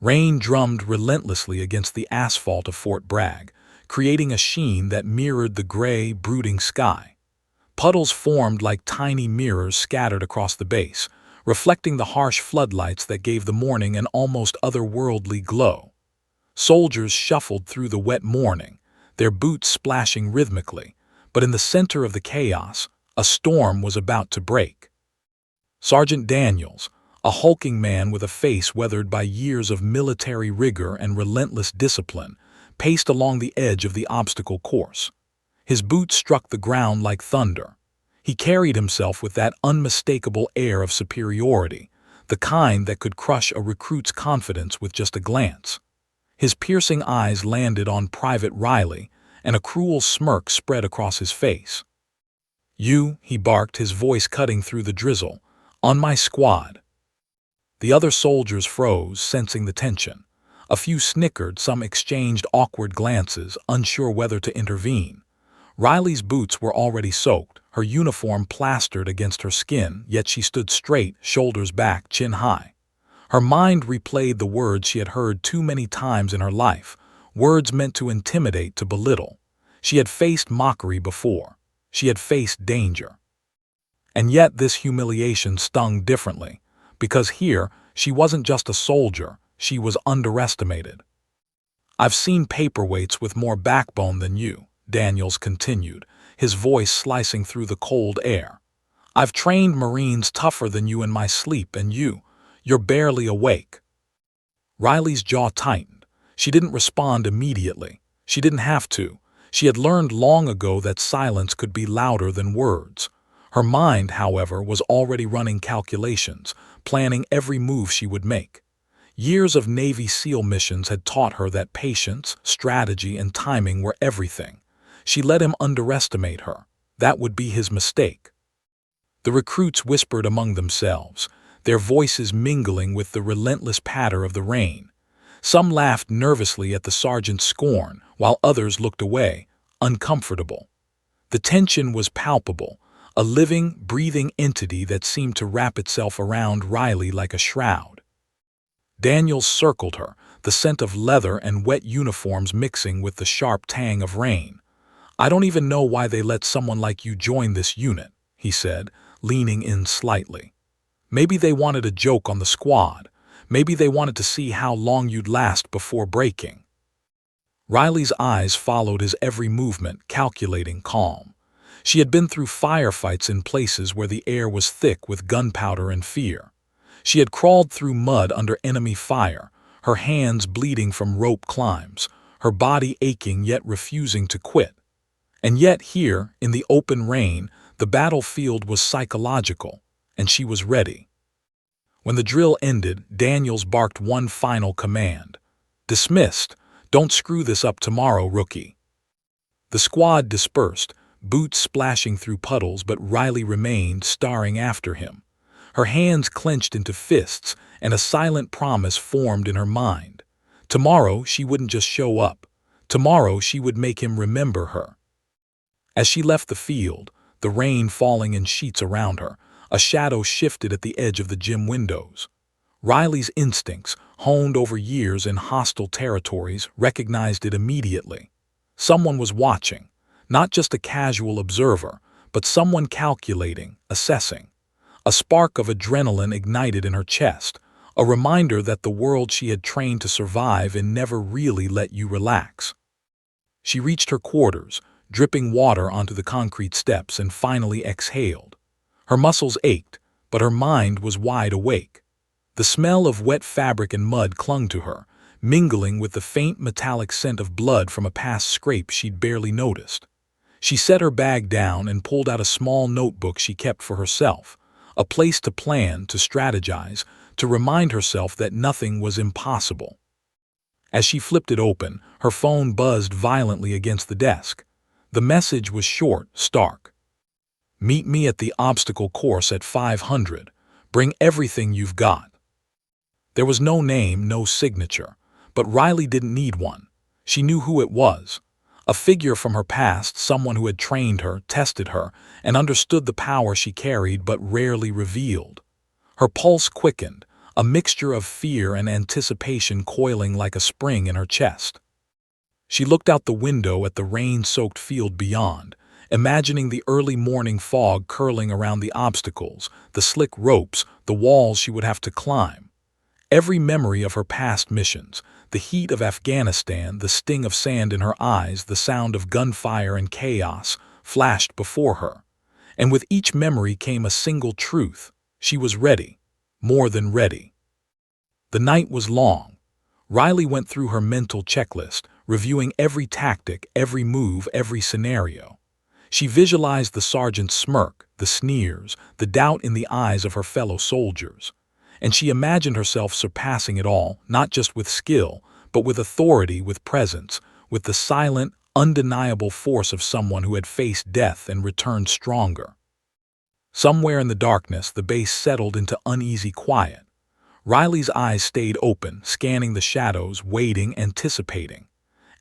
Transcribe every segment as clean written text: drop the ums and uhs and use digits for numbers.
Rain drummed relentlessly against the asphalt of Fort Bragg, creating a sheen that mirrored the gray, brooding sky. Puddles formed like tiny mirrors scattered across the base, reflecting the harsh floodlights that gave the morning an almost otherworldly glow. Soldiers shuffled through the wet morning, their boots splashing rhythmically, but in the center of the chaos, a storm was about to break. Sergeant Daniels, a hulking man with a face weathered by years of military rigor and relentless discipline, paced along the edge of the obstacle course. His boots struck the ground like thunder. He carried himself with that unmistakable air of superiority, the kind that could crush a recruit's confidence with just a glance. His piercing eyes landed on Private Riley, and a cruel smirk spread across his face. "You," he barked, his voice cutting through the drizzle, "on my squad." The other soldiers froze, sensing the tension. A few snickered, some exchanged awkward glances, unsure whether to intervene. Riley's boots were already soaked, her uniform plastered against her skin, yet she stood straight, shoulders back, chin high. Her mind replayed the words she had heard too many times in her life, words meant to intimidate, to belittle. She had faced mockery before. She had faced danger. And yet this humiliation stung differently, because here she wasn't just a soldier, she was underestimated. "I've seen paperweights with more backbone than you," Daniels continued, his voice slicing through the cold air. "I've trained Marines tougher than you in my sleep, and you're barely awake." Riley's jaw tightened. She didn't respond immediately. She didn't have to. She had learned long ago that silence could be louder than words. Her mind, however, was already running calculations, planning every move she would make. Years of Navy SEAL missions had taught her that patience, strategy, and timing were everything. She let him underestimate her. That would be his mistake. The recruits whispered among themselves, their voices mingling with the relentless patter of the rain. Some laughed nervously at the sergeant's scorn, while others looked away, uncomfortable. The tension was palpable, a living, breathing entity that seemed to wrap itself around Riley like a shroud. Daniels circled her, the scent of leather and wet uniforms mixing with the sharp tang of rain. "I don't even know why they let someone like you join this unit," he said, leaning in slightly. "Maybe they wanted a joke on the squad. Maybe they wanted to see how long you'd last before breaking." Riley's eyes followed his every movement, calculating, calm. She had been through firefights in places where the air was thick with gunpowder and fear. She had crawled through mud under enemy fire, her hands bleeding from rope climbs, her body aching yet refusing to quit. And yet here, in the open rain, the battlefield was psychological, and she was ready. When the drill ended, Daniels barked one final command. "Dismissed. Don't screw this up tomorrow, rookie." The squad dispersed, boots splashing through puddles, but Riley remained, staring after him. Her hands clenched into fists, and a silent promise formed in her mind. Tomorrow she wouldn't just show up. Tomorrow she would make him remember her. As she left the field, the rain falling in sheets around her, a shadow shifted at the edge of the gym windows. Riley's instincts, honed over years in hostile territories, recognized it immediately. Someone was watching, not just a casual observer, but someone calculating, assessing. A spark of adrenaline ignited in her chest, a reminder that the world she had trained to survive in never really let you relax. She reached her quarters, dripping water onto the concrete steps, and finally exhaled. Her muscles ached, but her mind was wide awake. The smell of wet fabric and mud clung to her, mingling with the faint metallic scent of blood from a past scrape she'd barely noticed. She set her bag down and pulled out a small notebook she kept for herself, a place to plan, to strategize, to remind herself that nothing was impossible. As she flipped it open, her phone buzzed violently against the desk. The message was short, stark. "Meet me at the obstacle course at 500. Bring everything you've got." There was no name, no signature, but Riley didn't need one. She knew who it was. A figure from her past, someone who had trained her, tested her, and understood the power she carried but rarely revealed. Her pulse quickened, a mixture of fear and anticipation coiling like a spring in her chest. She looked out the window at the rain-soaked field beyond, imagining the early morning fog curling around the obstacles, the slick ropes, the walls she would have to climb. Every memory of her past missions, the heat of Afghanistan, the sting of sand in her eyes, the sound of gunfire and chaos, flashed before her. And with each memory came a single truth: she was ready, more than ready. The night was long. Riley went through her mental checklist, reviewing every tactic, every move, every scenario. She visualized the sergeant's smirk, the sneers, the doubt in the eyes of her fellow soldiers. And she imagined herself surpassing it all, not just with skill, but with authority, with presence, with the silent, undeniable force of someone who had faced death and returned stronger. Somewhere in the darkness, the base settled into uneasy quiet. Riley's eyes stayed open, scanning the shadows, waiting, anticipating.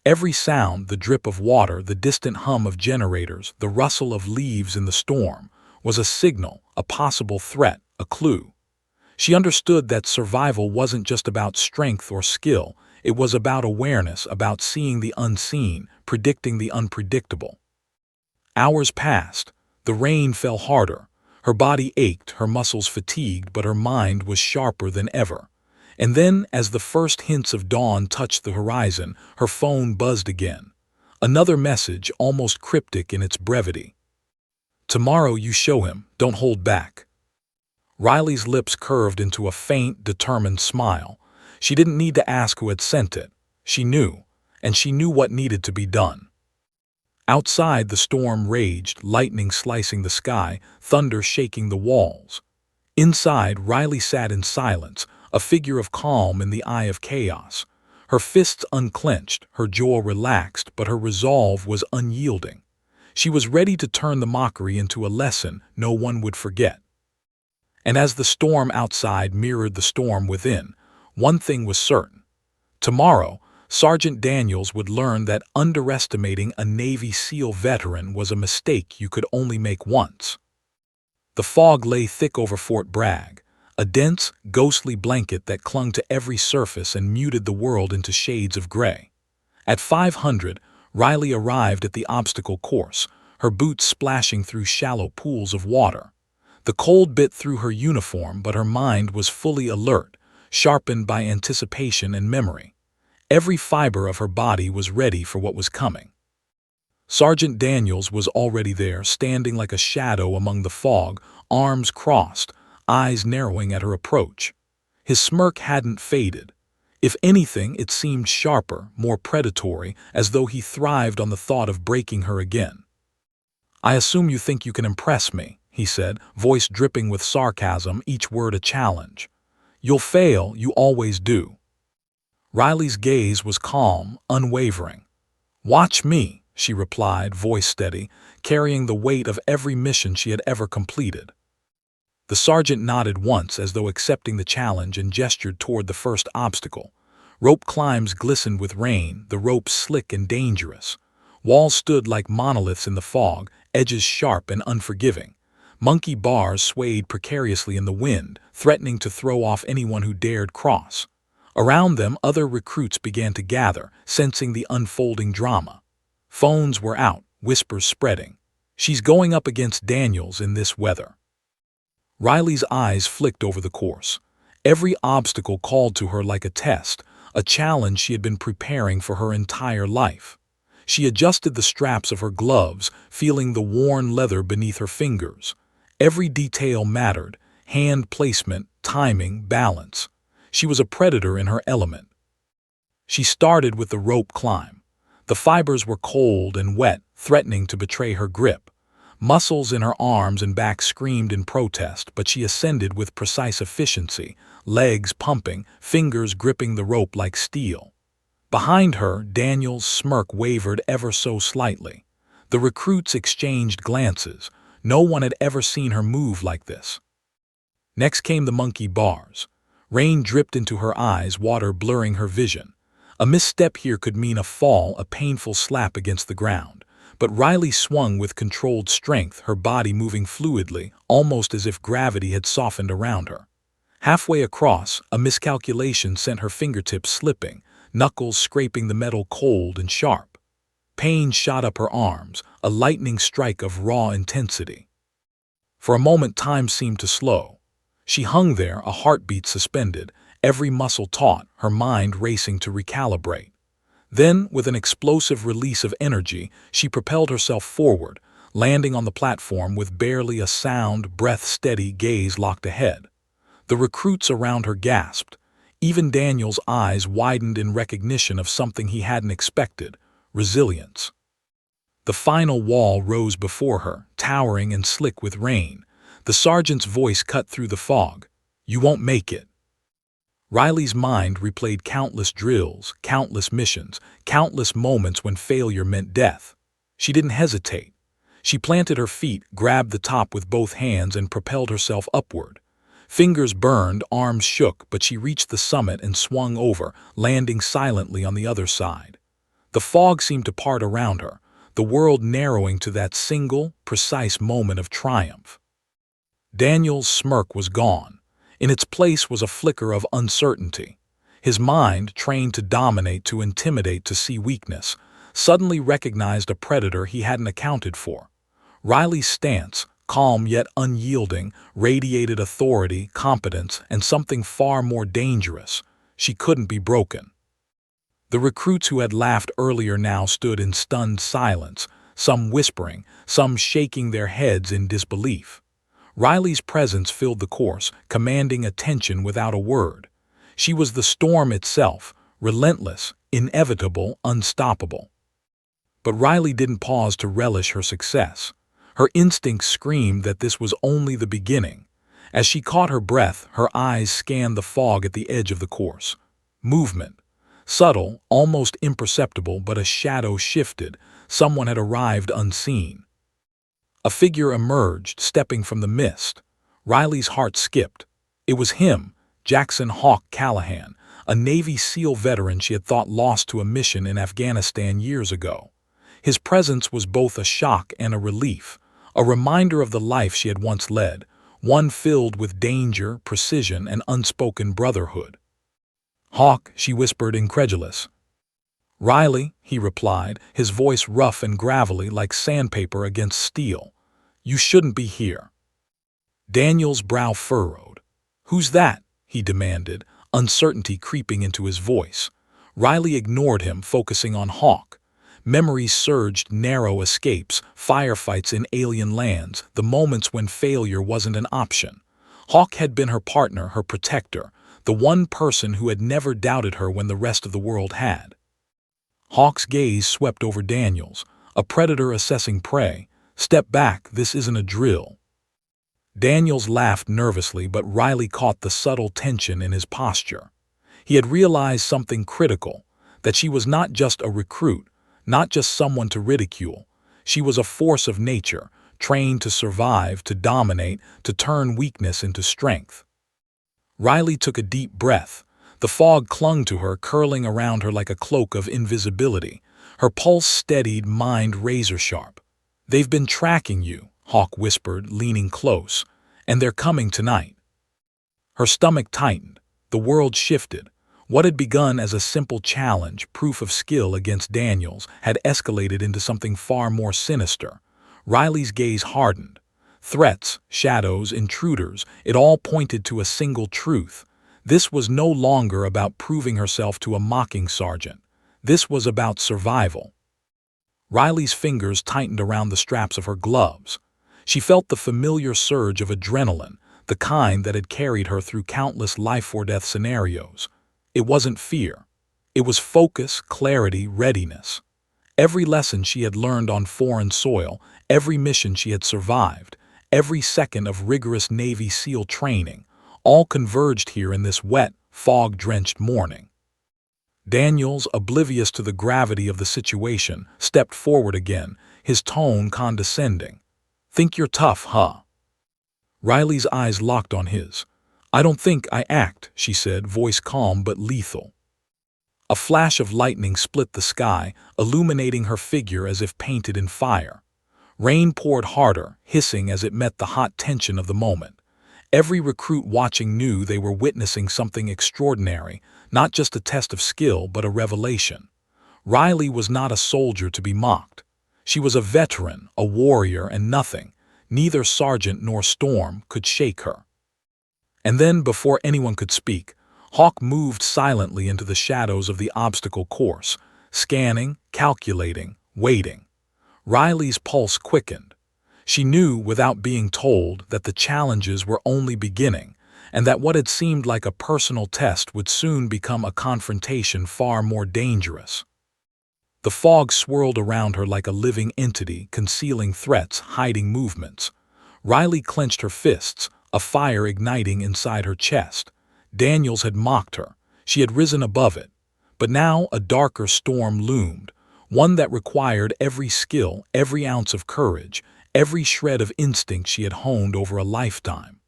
Every sound, the drip of water, the distant hum of generators, the rustle of leaves in the storm, was a signal, a possible threat, a clue. She understood that survival wasn't just about strength or skill, it was about awareness, about seeing the unseen, predicting the unpredictable. Hours passed. The rain fell harder. Her body ached, her muscles fatigued, but her mind was sharper than ever. And then, as the first hints of dawn touched the horizon, her phone buzzed again. Another message, almost cryptic in its brevity. "Tomorrow you show him, don't hold back." Riley's lips curved into a faint, determined smile. She didn't need to ask who had sent it. She knew, and she knew what needed to be done. Outside, the storm raged, lightning slicing the sky, thunder shaking the walls. Inside, Riley sat in silence, a figure of calm in the eye of chaos. Her fists unclenched, her jaw relaxed, but her resolve was unyielding. She was ready to turn the mockery into a lesson no one would forget. And as the storm outside mirrored the storm within, one thing was certain. Tomorrow, Sergeant Daniels would learn that underestimating a Navy SEAL veteran was a mistake you could only make once. The fog lay thick over Fort Bragg, a dense, ghostly blanket that clung to every surface and muted the world into shades of gray. At 500, Riley arrived at the obstacle course, her boots splashing through shallow pools of water. The cold bit through her uniform, but her mind was fully alert, sharpened by anticipation and memory. Every fiber of her body was ready for what was coming. Sergeant Daniels was already there, standing like a shadow among the fog, arms crossed, eyes narrowing at her approach. His smirk hadn't faded. If anything, it seemed sharper, more predatory, as though he thrived on the thought of breaking her again. "I assume you think you can impress me," he said, voice dripping with sarcasm, each word a challenge. "You'll fail, you always do." Riley's gaze was calm, unwavering. "Watch me," she replied, voice steady, carrying the weight of every mission she had ever completed. The sergeant nodded once as though accepting the challenge and gestured toward the first obstacle. Rope climbs glistened with rain, the ropes slick and dangerous. Walls stood like monoliths in the fog, edges sharp and unforgiving. Monkey bars swayed precariously in the wind, threatening to throw off anyone who dared cross. Around them, other recruits began to gather, sensing the unfolding drama. Phones were out, whispers spreading. "She's going up against Daniels in this weather." Riley's eyes flicked over the course. Every obstacle called to her like a test, a challenge she had been preparing for her entire life. She adjusted the straps of her gloves, feeling the worn leather beneath her fingers. Every detail mattered: hand placement, timing, balance. She was a predator in her element. She started with the rope climb. The fibers were cold and wet, threatening to betray her grip. Muscles in her arms and back screamed in protest, but she ascended with precise efficiency, legs pumping, fingers gripping the rope like steel. Behind her, Daniel's smirk wavered ever so slightly. The recruits exchanged glances. No one had ever seen her move like this. Next came the monkey bars. Rain dripped into her eyes, water blurring her vision. A misstep here could mean a fall, a painful slap against the ground. But Riley swung with controlled strength, her body moving fluidly, almost as if gravity had softened around her. Halfway across, a miscalculation sent her fingertips slipping, knuckles scraping the metal cold and sharp. Pain shot up her arms, a lightning strike of raw intensity. For a moment time seemed to slow. She hung there, a heartbeat suspended, every muscle taut, her mind racing to recalibrate. Then, with an explosive release of energy, she propelled herself forward, landing on the platform with barely a sound, breath-steady gaze locked ahead. The recruits around her gasped. Even Daniel's eyes widened in recognition of something he hadn't expected: resilience. The final wall rose before her, towering and slick with rain. The sergeant's voice cut through the fog. "You won't make it." Riley's mind replayed countless drills, countless missions, countless moments when failure meant death. She didn't hesitate. She planted her feet, grabbed the top with both hands, and propelled herself upward. Fingers burned, arms shook, but she reached the summit and swung over, landing silently on the other side. The fog seemed to part around her, the world narrowing to that single, precise moment of triumph. Daniel's smirk was gone. In its place was a flicker of uncertainty. His mind, trained to dominate, to intimidate, to see weakness, suddenly recognized a predator he hadn't accounted for. Riley's stance, calm yet unyielding, radiated authority, competence, and something far more dangerous. She couldn't be broken. The recruits who had laughed earlier now stood in stunned silence, some whispering, some shaking their heads in disbelief. Riley's presence filled the course, commanding attention without a word. She was the storm itself, relentless, inevitable, unstoppable. But Riley didn't pause to relish her success. Her instincts screamed that this was only the beginning. As she caught her breath, her eyes scanned the fog at the edge of the course. Movement. Subtle, almost imperceptible, but a shadow shifted. Someone had arrived unseen. A figure emerged, stepping from the mist. Riley's heart skipped. It was him, Jackson "Hawk" Callahan, a Navy SEAL veteran she had thought lost to a mission in Afghanistan years ago. His presence was both a shock and a relief, a reminder of the life she had once led, one filled with danger, precision, and unspoken brotherhood. "Hawk," she whispered, incredulous. "Riley," he replied, his voice rough and gravelly like sandpaper against steel. "You shouldn't be here." Daniel's brow furrowed. "Who's that?" he demanded, uncertainty creeping into his voice. Riley ignored him, focusing on Hawk. Memories surged, narrow escapes, firefights in alien lands, the moments when failure wasn't an option. Hawk had been her partner, her protector, the one person who had never doubted her when the rest of the world had. Hawk's gaze swept over Daniel's, a predator assessing prey. "Step back, this isn't a drill." Daniels laughed nervously, but Riley caught the subtle tension in his posture. He had realized something critical, that she was not just a recruit, not just someone to ridicule. She was a force of nature, trained to survive, to dominate, to turn weakness into strength. Riley took a deep breath. The fog clung to her, curling around her like a cloak of invisibility. Her pulse steadied, mind razor-sharp. "They've been tracking you," Hawk whispered, leaning close, "and they're coming tonight." Her stomach tightened. The world shifted. What had begun as a simple challenge, proof of skill against Daniels, had escalated into something far more sinister. Riley's gaze hardened. Threats, shadows, intruders, it all pointed to a single truth. This was no longer about proving herself to a mocking sergeant. This was about survival. Riley's fingers tightened around the straps of her gloves. She felt the familiar surge of adrenaline, the kind that had carried her through countless life-or-death scenarios. It wasn't fear. It was focus, clarity, readiness. Every lesson she had learned on foreign soil, every mission she had survived, every second of rigorous Navy SEAL training, all converged here in this wet, fog-drenched morning. Daniels, oblivious to the gravity of the situation, stepped forward again, his tone condescending. "Think you're tough, huh?" Riley's eyes locked on his. "I don't think I act," she said, voice calm but lethal. A flash of lightning split the sky, illuminating her figure as if painted in fire. Rain poured harder, hissing as it met the hot tension of the moment. Every recruit watching knew they were witnessing something extraordinary, not just a test of skill but a revelation. Riley was not a soldier to be mocked. She was a veteran, a warrior, and nothing, neither Sergeant nor Storm, could shake her. And then, before anyone could speak, Hawk moved silently into the shadows of the obstacle course, scanning, calculating, waiting. Riley's pulse quickened. She knew, without being told, that the challenges were only beginning, and that what had seemed like a personal test would soon become a confrontation far more dangerous. The fog swirled around her like a living entity, concealing threats, hiding movements. Riley clenched her fists, a fire igniting inside her chest. Daniels had mocked her. She had risen above it. But now a darker storm loomed, one that required every skill, every ounce of courage, every shred of instinct she had honed over a lifetime.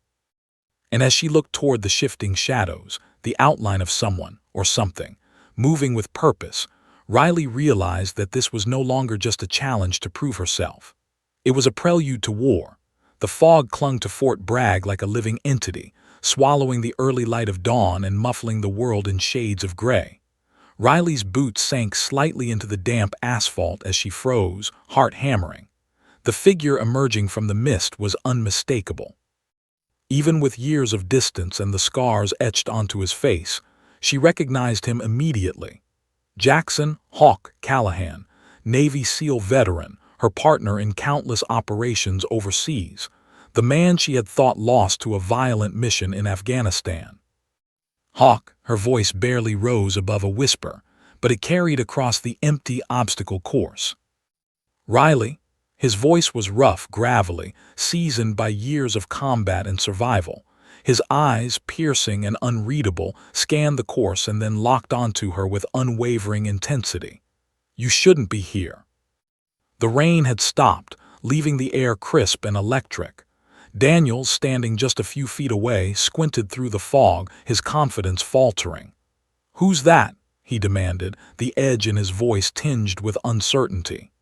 And as she looked toward the shifting shadows, the outline of someone, or something, moving with purpose, Riley realized that this was no longer just a challenge to prove herself. It was a prelude to war. The fog clung to Fort Bragg like a living entity, swallowing the early light of dawn and muffling the world in shades of gray. Riley's boots sank slightly into the damp asphalt as she froze, heart hammering. The figure emerging from the mist was unmistakable. Even with years of distance and the scars etched onto his face, she recognized him immediately. Jackson "Hawk" Callahan, Navy SEAL veteran, her partner in countless operations overseas, the man she had thought lost to a violent mission in Afghanistan. "Hawk," her voice barely rose above a whisper, but it carried across the empty obstacle course. "Riley." His voice was rough, gravelly, seasoned by years of combat and survival. His eyes, piercing and unreadable, scanned the course and then locked onto her with unwavering intensity. "You shouldn't be here." The rain had stopped, leaving the air crisp and electric. Daniels, standing just a few feet away, squinted through the fog, his confidence faltering. "Who's that?" he demanded, the edge in his voice tinged with uncertainty.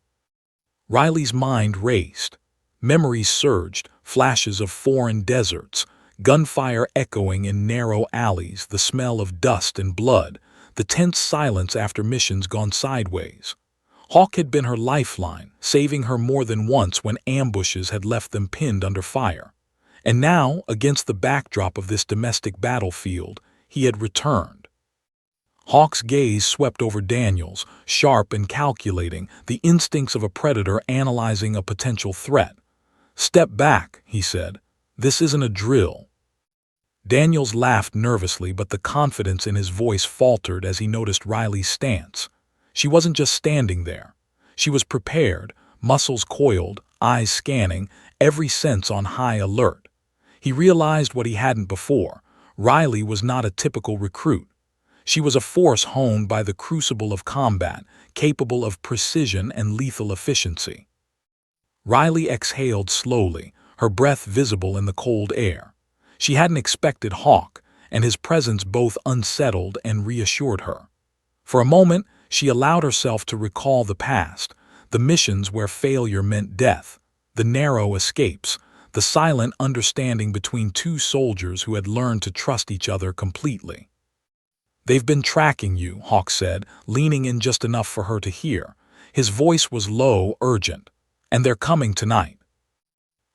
Riley's mind raced. Memories surged, flashes of foreign deserts, gunfire echoing in narrow alleys, the smell of dust and blood, the tense silence after missions gone sideways. Hawk had been her lifeline, saving her more than once when ambushes had left them pinned under fire. And now, against the backdrop of this domestic battlefield, he had returned. Hawk's gaze swept over Daniels, sharp and calculating, the instincts of a predator analyzing a potential threat. "Step back," he said. "This isn't a drill." Daniels laughed nervously, but the confidence in his voice faltered as he noticed Riley's stance. She wasn't just standing there. She was prepared, muscles coiled, eyes scanning, every sense on high alert. He realized what he hadn't before. Riley was not a typical recruit. She was a force honed by the crucible of combat, capable of precision and lethal efficiency. Riley exhaled slowly, her breath visible in the cold air. She hadn't expected Hawk, and his presence both unsettled and reassured her. For a moment, she allowed herself to recall the past, the missions where failure meant death, the narrow escapes, the silent understanding between two soldiers who had learned to trust each other completely. "They've been tracking you," Hawk said, leaning in just enough for her to hear. His voice was low, urgent. "And they're coming tonight."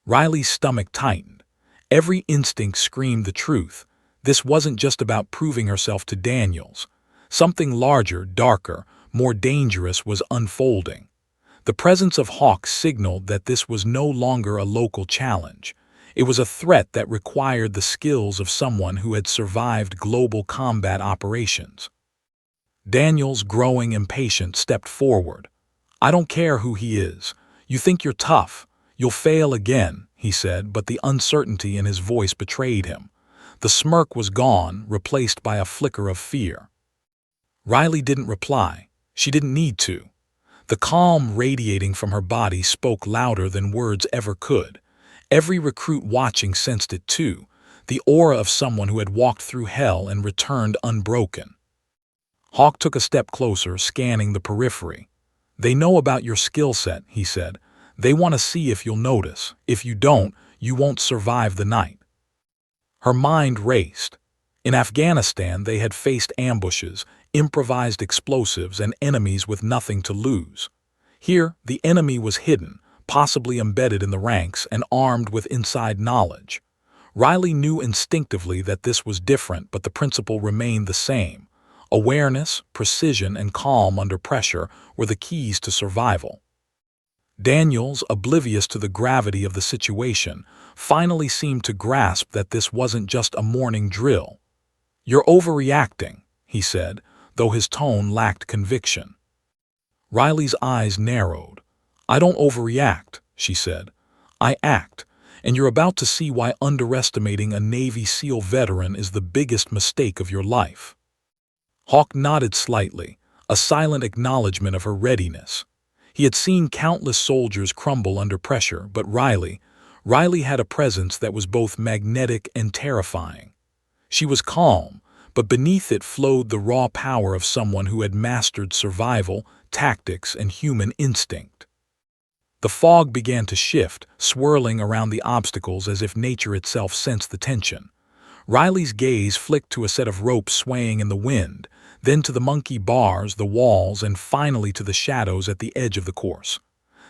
Riley's stomach tightened. Every instinct screamed the truth. This wasn't just about proving herself to Daniels. Something larger, darker, more dangerous was unfolding. The presence of Hawk signaled that this was no longer a local challenge. It was a threat that required the skills of someone who had survived global combat operations. Daniels, growing impatient, stepped forward. "I don't care who he is. You think you're tough. You'll fail again," he said, but the uncertainty in his voice betrayed him. The smirk was gone, replaced by a flicker of fear. Riley didn't reply. She didn't need to. The calm radiating from her body spoke louder than words ever could. Every recruit watching sensed it too, the aura of someone who had walked through hell and returned unbroken. Hawk took a step closer, scanning the periphery. "They know about your skill set," he said. "They want to see if you'll notice. If you don't, you won't survive the night." Her mind raced. In Afghanistan, they had faced ambushes, improvised explosives, and enemies with nothing to lose. Here, the enemy was hidden, possibly embedded in the ranks and armed with inside knowledge. Riley knew instinctively that this was different, but the principle remained the same. Awareness, precision, and calm under pressure were the keys to survival. Daniels, oblivious to the gravity of the situation, finally seemed to grasp that this wasn't just a morning drill. "You're overreacting," he said, though his tone lacked conviction. Riley's eyes narrowed. "I don't overreact," she said. "I act, and you're about to see why underestimating a Navy SEAL veteran is the biggest mistake of your life." Hawk nodded slightly, a silent acknowledgement of her readiness. He had seen countless soldiers crumble under pressure, but Riley had a presence that was both magnetic and terrifying. She was calm, but beneath it flowed the raw power of someone who had mastered survival, tactics, and human instinct. The fog began to shift, swirling around the obstacles as if nature itself sensed the tension. Riley's gaze flicked to a set of ropes swaying in the wind, then to the monkey bars, the walls, and finally to the shadows at the edge of the course.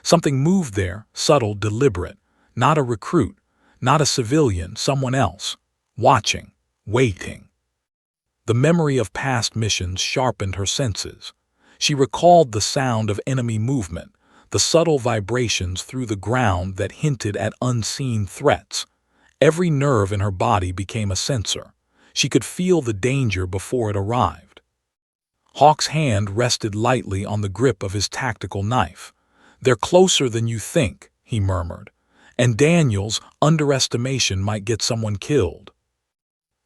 Something moved there, subtle, deliberate. Not a recruit, not a civilian, someone else. Watching, waiting. The memory of past missions sharpened her senses. She recalled the sound of enemy movement, the subtle vibrations through the ground that hinted at unseen threats. Every nerve in her body became a sensor. She could feel the danger before it arrived. Hawk's hand rested lightly on the grip of his tactical knife. "They're closer than you think," he murmured, "and Daniel's underestimation might get someone killed."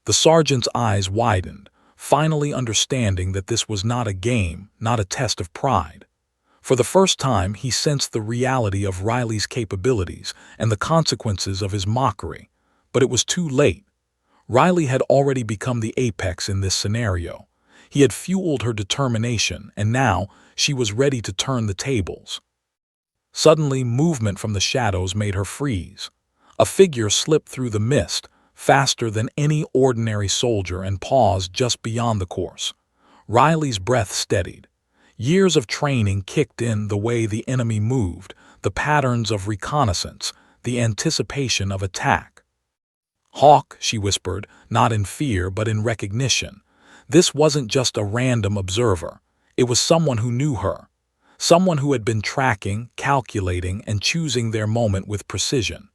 The sergeant's eyes widened, finally understanding that this was not a game, not a test of pride. For the first time, he sensed the reality of Riley's capabilities and the consequences of his mockery. But it was too late. Riley had already become the apex in this scenario. He had fueled her determination, and now she was ready to turn the tables. Suddenly, movement from the shadows made her freeze. A figure slipped through the mist, faster than any ordinary soldier, and paused just beyond the course. Riley's breath steadied. Years of training kicked in, the way the enemy moved, the patterns of reconnaissance, the anticipation of attack. "Hawk," she whispered, not in fear but in recognition. This wasn't just a random observer. It was someone who knew her. Someone who had been tracking, calculating, and choosing their moment with precision.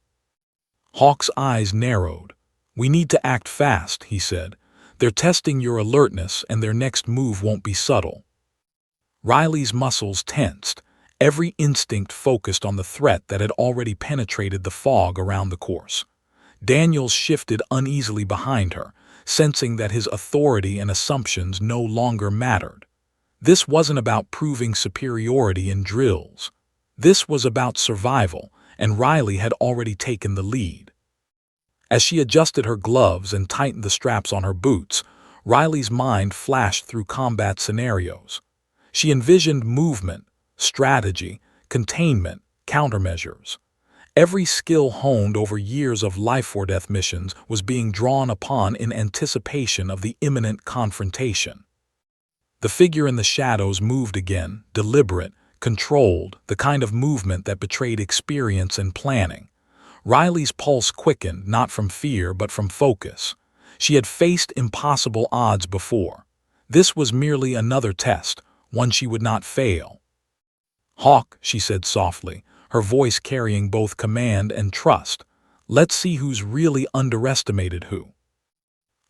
Hawk's eyes narrowed. "We need to act fast," he said. "They're testing your alertness, and their next move won't be subtle." Riley's muscles tensed, every instinct focused on the threat that had already penetrated the fog around the course. Daniels shifted uneasily behind her, sensing that his authority and assumptions no longer mattered. This wasn't about proving superiority in drills. This was about survival, and Riley had already taken the lead. As she adjusted her gloves and tightened the straps on her boots, Riley's mind flashed through combat scenarios. She envisioned movement, strategy, containment, countermeasures. Every skill honed over years of life-or-death missions was being drawn upon in anticipation of the imminent confrontation. The figure in the shadows moved again, deliberate, controlled, the kind of movement that betrayed experience and planning. Riley's pulse quickened, not from fear but from focus. She had faced impossible odds before. This was merely another test, one she would not fail. "Hawk," she said softly, her voice carrying both command and trust. "Let's see who's really underestimated who."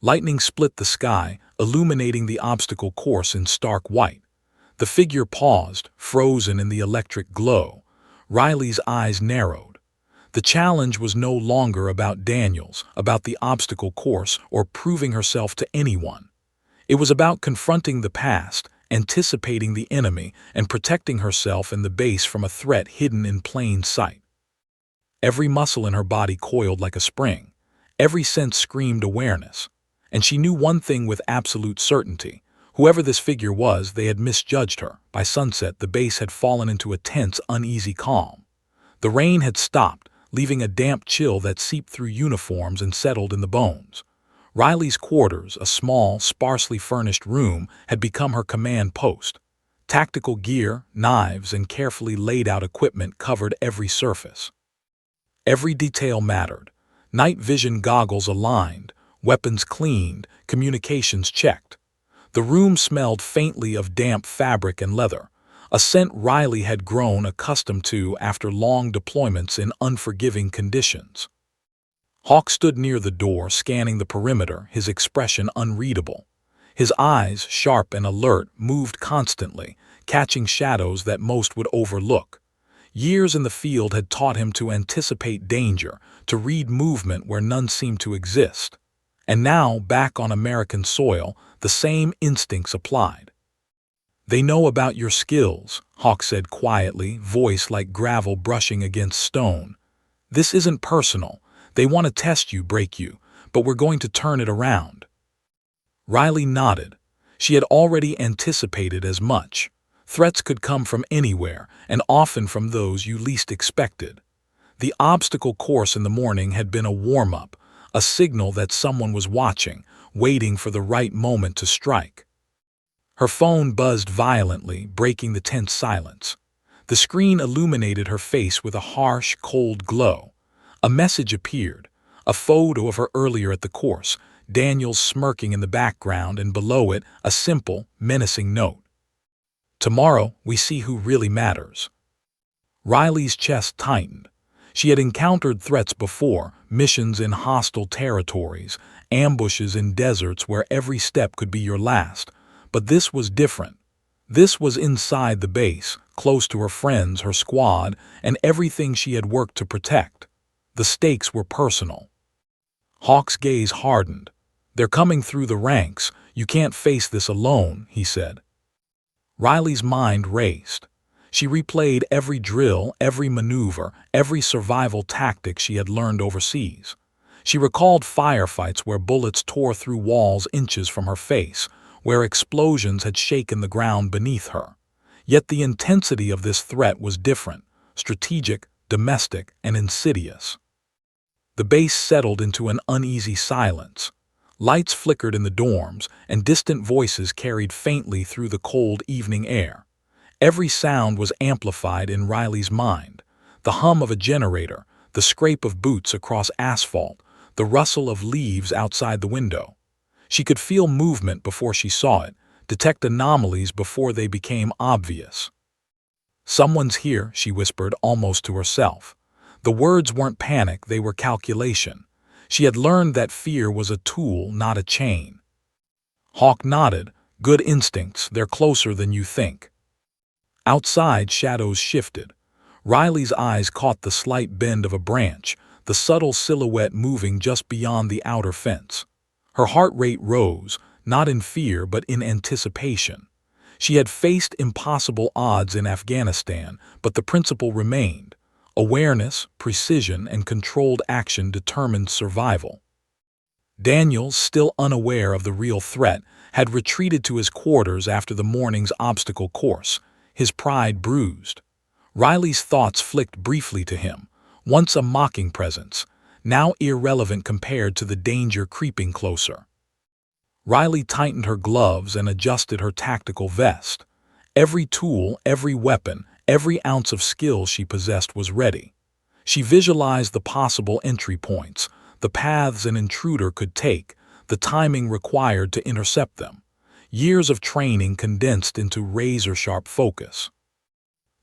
Lightning split the sky, illuminating the obstacle course in stark white. The figure paused, frozen in the electric glow. Riley's eyes narrowed. The challenge was no longer about Daniels, about the obstacle course, or proving herself to anyone. It was about confronting the past, anticipating the enemy, and protecting herself and the base from a threat hidden in plain sight. Every muscle in her body coiled like a spring. Every sense screamed awareness. And she knew one thing with absolute certainty. Whoever this figure was, they had misjudged her. By sunset, the base had fallen into a tense, uneasy calm. The rain had stopped, leaving a damp chill that seeped through uniforms and settled in the bones. Riley's quarters, a small, sparsely furnished room, had become her command post. Tactical gear, knives, and carefully laid out equipment covered every surface. Every detail mattered. Night vision goggles aligned, weapons cleaned, communications checked. The room smelled faintly of damp fabric and leather, a scent Riley had grown accustomed to after long deployments in unforgiving conditions. Hawk stood near the door, scanning the perimeter, his expression unreadable. His eyes, sharp and alert, moved constantly, catching shadows that most would overlook. Years in the field had taught him to anticipate danger, to read movement where none seemed to exist. And now, back on American soil, the same instincts applied. "They know about your skills," Hawk said quietly, voice like gravel brushing against stone. "This isn't personal. They want to test you, break you, but we're going to turn it around." Riley nodded. She had already anticipated as much. Threats could come from anywhere, and often from those you least expected. The obstacle course in the morning had been a warm-up, a signal that someone was watching, waiting for the right moment to strike. Her phone buzzed violently, breaking the tense silence. The screen illuminated her face with a harsh, cold glow. A message appeared, a photo of her earlier at the course, Daniels smirking in the background, and below it a simple, menacing note. "Tomorrow, we see who really matters." Riley's chest tightened. She had encountered threats before, missions in hostile territories, ambushes in deserts where every step could be your last. But this was different. This was inside the base, close to her friends, her squad, and everything she had worked to protect. The stakes were personal. Hawk's gaze hardened. "They're coming through the ranks. You can't face this alone," he said. Riley's mind raced. She replayed every drill, every maneuver, every survival tactic she had learned overseas. She recalled firefights where bullets tore through walls inches from her face, where explosions had shaken the ground beneath her. Yet the intensity of this threat was different, strategic, domestic, and insidious. The base settled into an uneasy silence. Lights flickered in the dorms, and distant voices carried faintly through the cold evening air. Every sound was amplified in Riley's mind. The hum of a generator, the scrape of boots across asphalt, the rustle of leaves outside the window. She could feel movement before she saw it, detect anomalies before they became obvious. "Someone's here," she whispered almost to herself. The words weren't panic, they were calculation. She had learned that fear was a tool, not a chain. Hawk nodded. "Good instincts, they're closer than you think." Outside, shadows shifted. Riley's eyes caught the slight bend of a branch, the subtle silhouette moving just beyond the outer fence. Her heart rate rose, not in fear but in anticipation. She had faced impossible odds in Afghanistan, but the principle remained. Awareness, precision, and controlled action determined survival. Daniels, still unaware of the real threat, had retreated to his quarters after the morning's obstacle course, his pride bruised. Riley's thoughts flicked briefly to him, once a mocking presence, now irrelevant compared to the danger creeping closer. Riley tightened her gloves and adjusted her tactical vest. Every tool, every weapon, every ounce of skill she possessed was ready. She visualized the possible entry points, the paths an intruder could take, the timing required to intercept them. Years of training condensed into razor-sharp focus.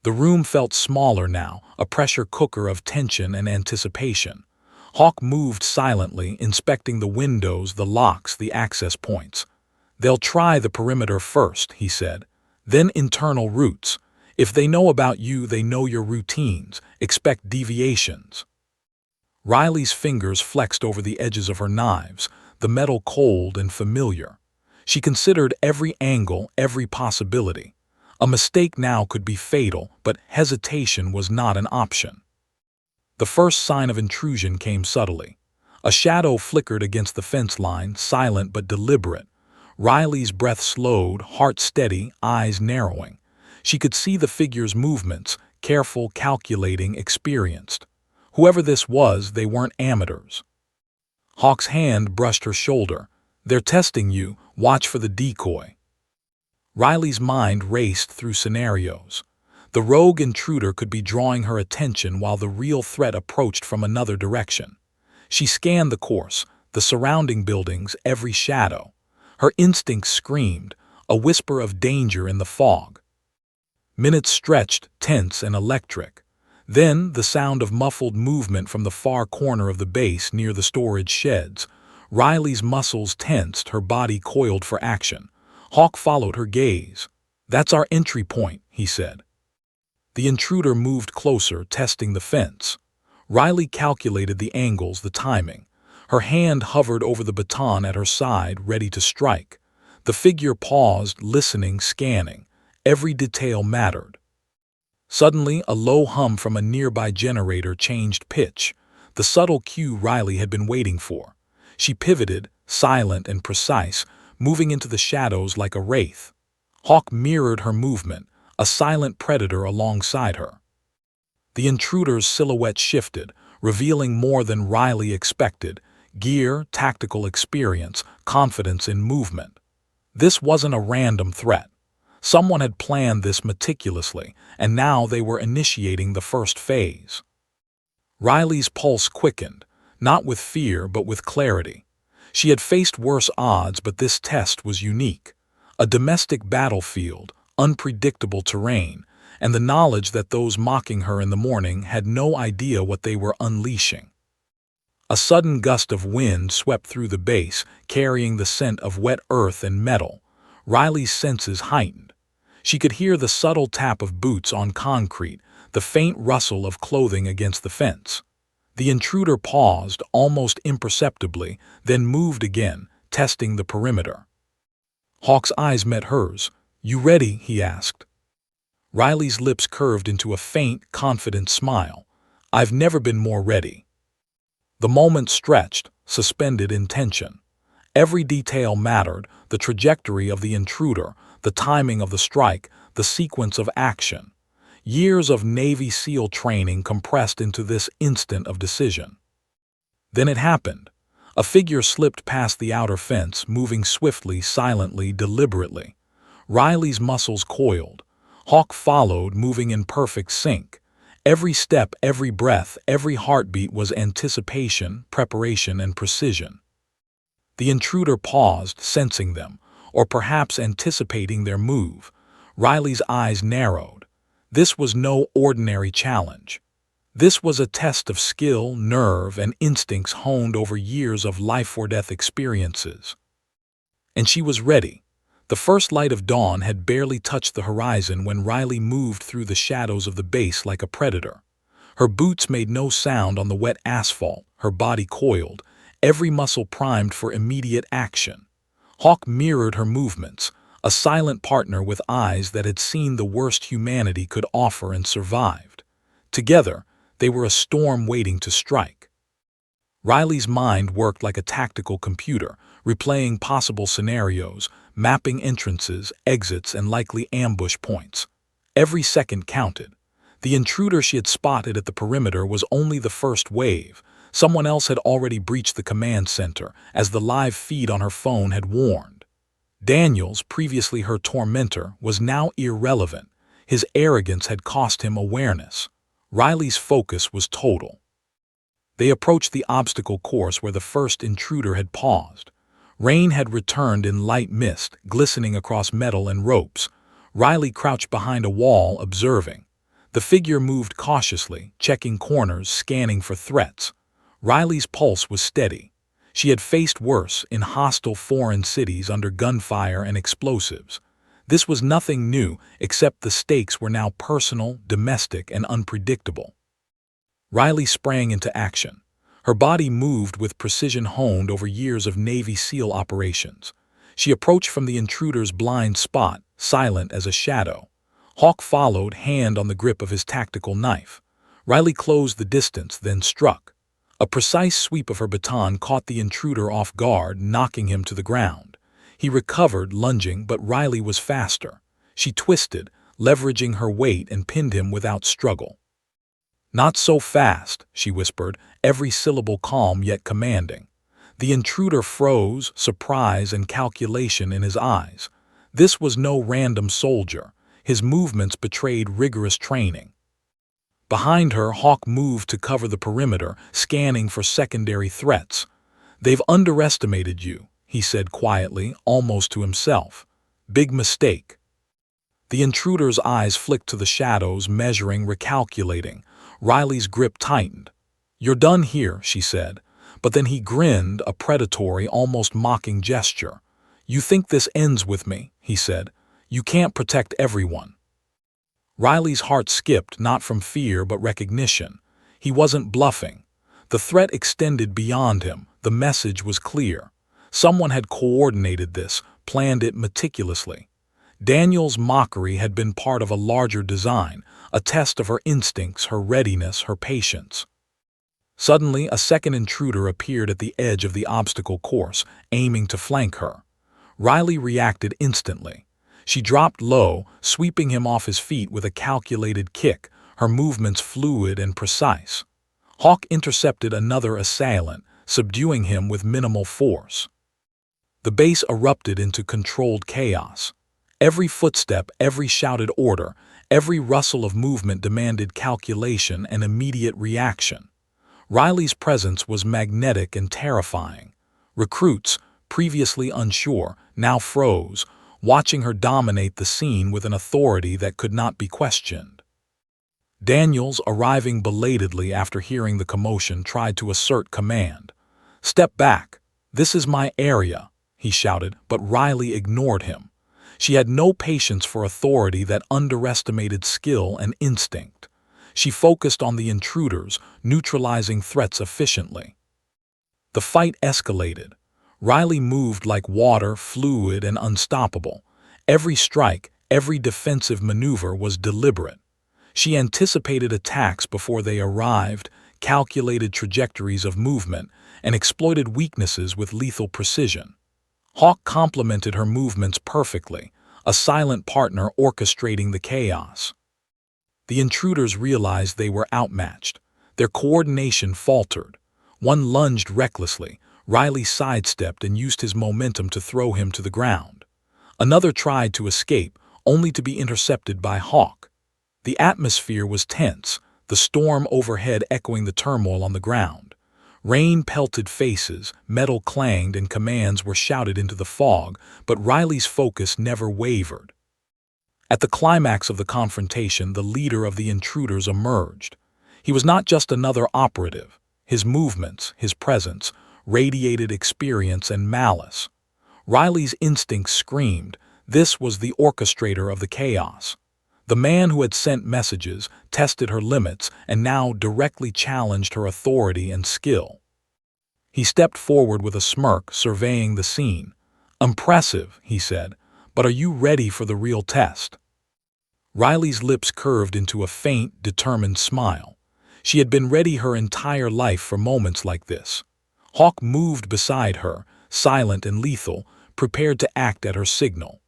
The room felt smaller now, a pressure cooker of tension and anticipation. Hawk moved silently, inspecting the windows, the locks, the access points. "They'll try the perimeter first," he said. "Then internal routes. If they know about you, they know your routines. Expect deviations." Riley's fingers flexed over the edges of her knives, the metal cold and familiar. She considered every angle, every possibility. A mistake now could be fatal, but hesitation was not an option. The first sign of intrusion came subtly. A shadow flickered against the fence line, silent but deliberate. Riley's breath slowed, heart steady, eyes narrowing. She could see the figure's movements, careful, calculating, experienced. Whoever this was, they weren't amateurs. Hawk's hand brushed her shoulder. "They're testing you. Watch for the decoy." Riley's mind raced through scenarios. The rogue intruder could be drawing her attention while the real threat approached from another direction. She scanned the course, the surrounding buildings, every shadow. Her instincts screamed, a whisper of danger in the fog. Minutes stretched, tense and electric. Then the sound of muffled movement from the far corner of the base near the storage sheds. Riley's muscles tensed, her body coiled for action. Hawk followed her gaze. "That's our entry point," he said. The intruder moved closer, testing the fence. Riley calculated the angles, the timing. Her hand hovered over the baton at her side, ready to strike. The figure paused, listening, scanning. Every detail mattered. Suddenly, a low hum from a nearby generator changed pitch, the subtle cue Riley had been waiting for. She pivoted, silent and precise, moving into the shadows like a wraith. Hawk mirrored her movement, a silent predator alongside her. The intruder's silhouette shifted, revealing more than Riley expected: gear, tactical experience, confidence in movement. This wasn't a random threat. Someone had planned this meticulously, and now they were initiating the first phase. Riley's pulse quickened, not with fear but with clarity. She had faced worse odds, but this test was unique. A domestic battlefield, unpredictable terrain, and the knowledge that those mocking her in the morning had no idea what they were unleashing. A sudden gust of wind swept through the base, carrying the scent of wet earth and metal. Riley's senses heightened. She could hear the subtle tap of boots on concrete, the faint rustle of clothing against the fence. The intruder paused, almost imperceptibly, then moved again, testing the perimeter. Hawk's eyes met hers. "You ready?" he asked. Riley's lips curved into a faint, confident smile. "I've never been more ready." The moment stretched, suspended in tension. Every detail mattered: the trajectory of the intruder, the timing of the strike, the sequence of action. Years of Navy SEAL training compressed into this instant of decision. Then it happened. A figure slipped past the outer fence, moving swiftly, silently, deliberately. Riley's muscles coiled. Hawk followed, moving in perfect sync. Every step, every breath, every heartbeat was anticipation, preparation, and precision. The intruder paused, sensing them, or perhaps anticipating their move. Riley's eyes narrowed. This was no ordinary challenge. This was a test of skill, nerve, and instincts honed over years of life-or-death experiences. And she was ready. The first light of dawn had barely touched the horizon when Riley moved through the shadows of the base like a predator. Her boots made no sound on the wet asphalt, her body coiled, every muscle primed for immediate action. Hawk mirrored her movements, a silent partner with eyes that had seen the worst humanity could offer and survived. Together, they were a storm waiting to strike. Riley's mind worked like a tactical computer, replaying possible scenarios, mapping entrances, exits, and likely ambush points. Every second counted. The intruder she had spotted at the perimeter was only the first wave. Someone else had already breached the command center, as the live feed on her phone had warned. Daniels, previously her tormentor, was now irrelevant. His arrogance had cost him awareness. Riley's focus was total. They approached the obstacle course where the first intruder had paused. Rain had returned in light mist, glistening across metal and ropes. Riley crouched behind a wall, observing. The figure moved cautiously, checking corners, scanning for threats. Riley's pulse was steady. She had faced worse in hostile foreign cities under gunfire and explosives. This was nothing new, except the stakes were now personal, domestic, and unpredictable. Riley sprang into action. Her body moved with precision honed over years of Navy SEAL operations. She approached from the intruder's blind spot, silent as a shadow. Hawk followed, hand on the grip of his tactical knife. Riley closed the distance, then struck. A precise sweep of her baton caught the intruder off guard, knocking him to the ground. He recovered, lunging, but Riley was faster. She twisted, leveraging her weight, and pinned him without struggle. "Not so fast," she whispered, every syllable calm yet commanding. The intruder froze, surprise and calculation in his eyes. This was no random soldier. His movements betrayed rigorous training. Behind her, Hawk moved to cover the perimeter, scanning for secondary threats. "They've underestimated you," he said quietly, almost to himself. "Big mistake." The intruder's eyes flicked to the shadows, measuring, recalculating. Riley's grip tightened. "You're done here," she said. But then he grinned, a predatory, almost mocking gesture. "You think this ends with me," he said. "You can't protect everyone." Riley's heart skipped, not from fear but recognition. He wasn't bluffing. The threat extended beyond him. The message was clear. Someone had coordinated this, planned it meticulously. Daniel's mockery had been part of a larger design, a test of her instincts, her readiness, her patience. Suddenly, a second intruder appeared at the edge of the obstacle course, aiming to flank her. Riley reacted instantly. She dropped low, sweeping him off his feet with a calculated kick, her movements fluid and precise. Hawk intercepted another assailant, subduing him with minimal force. The base erupted into controlled chaos. Every footstep, every shouted order, every rustle of movement demanded calculation and immediate reaction. Riley's presence was magnetic and terrifying. Recruits, previously unsure, now froze, watching her dominate the scene with an authority that could not be questioned. Daniels, arriving belatedly after hearing the commotion, tried to assert command. "Step back. This is my area," he shouted, but Riley ignored him. She had no patience for authority that underestimated skill and instinct. She focused on the intruders, neutralizing threats efficiently. The fight escalated. Riley moved like water, fluid and unstoppable. Every strike, every defensive maneuver was deliberate. She anticipated attacks before they arrived, calculated trajectories of movement, and exploited weaknesses with lethal precision. Hawk complemented her movements perfectly, a silent partner orchestrating the chaos. The intruders realized they were outmatched. Their coordination faltered. One lunged recklessly. Riley sidestepped and used his momentum to throw him to the ground. Another tried to escape, only to be intercepted by Hawk. The atmosphere was tense, the storm overhead echoing the turmoil on the ground. Rain pelted faces, metal clanged, and commands were shouted into the fog, but Riley's focus never wavered. At the climax of the confrontation, the leader of the intruders emerged. He was not just another operative. His movements, his presence, radiated experience and malice. Riley's instincts screamed, this was the orchestrator of the chaos. The man who had sent messages, tested her limits, and now directly challenged her authority and skill. He stepped forward with a smirk, surveying the scene. "Impressive," he said, "but are you ready for the real test?" Riley's lips curved into a faint, determined smile. She had been ready her entire life for moments like this. Hawk moved beside her, silent and lethal, prepared to act at her signal.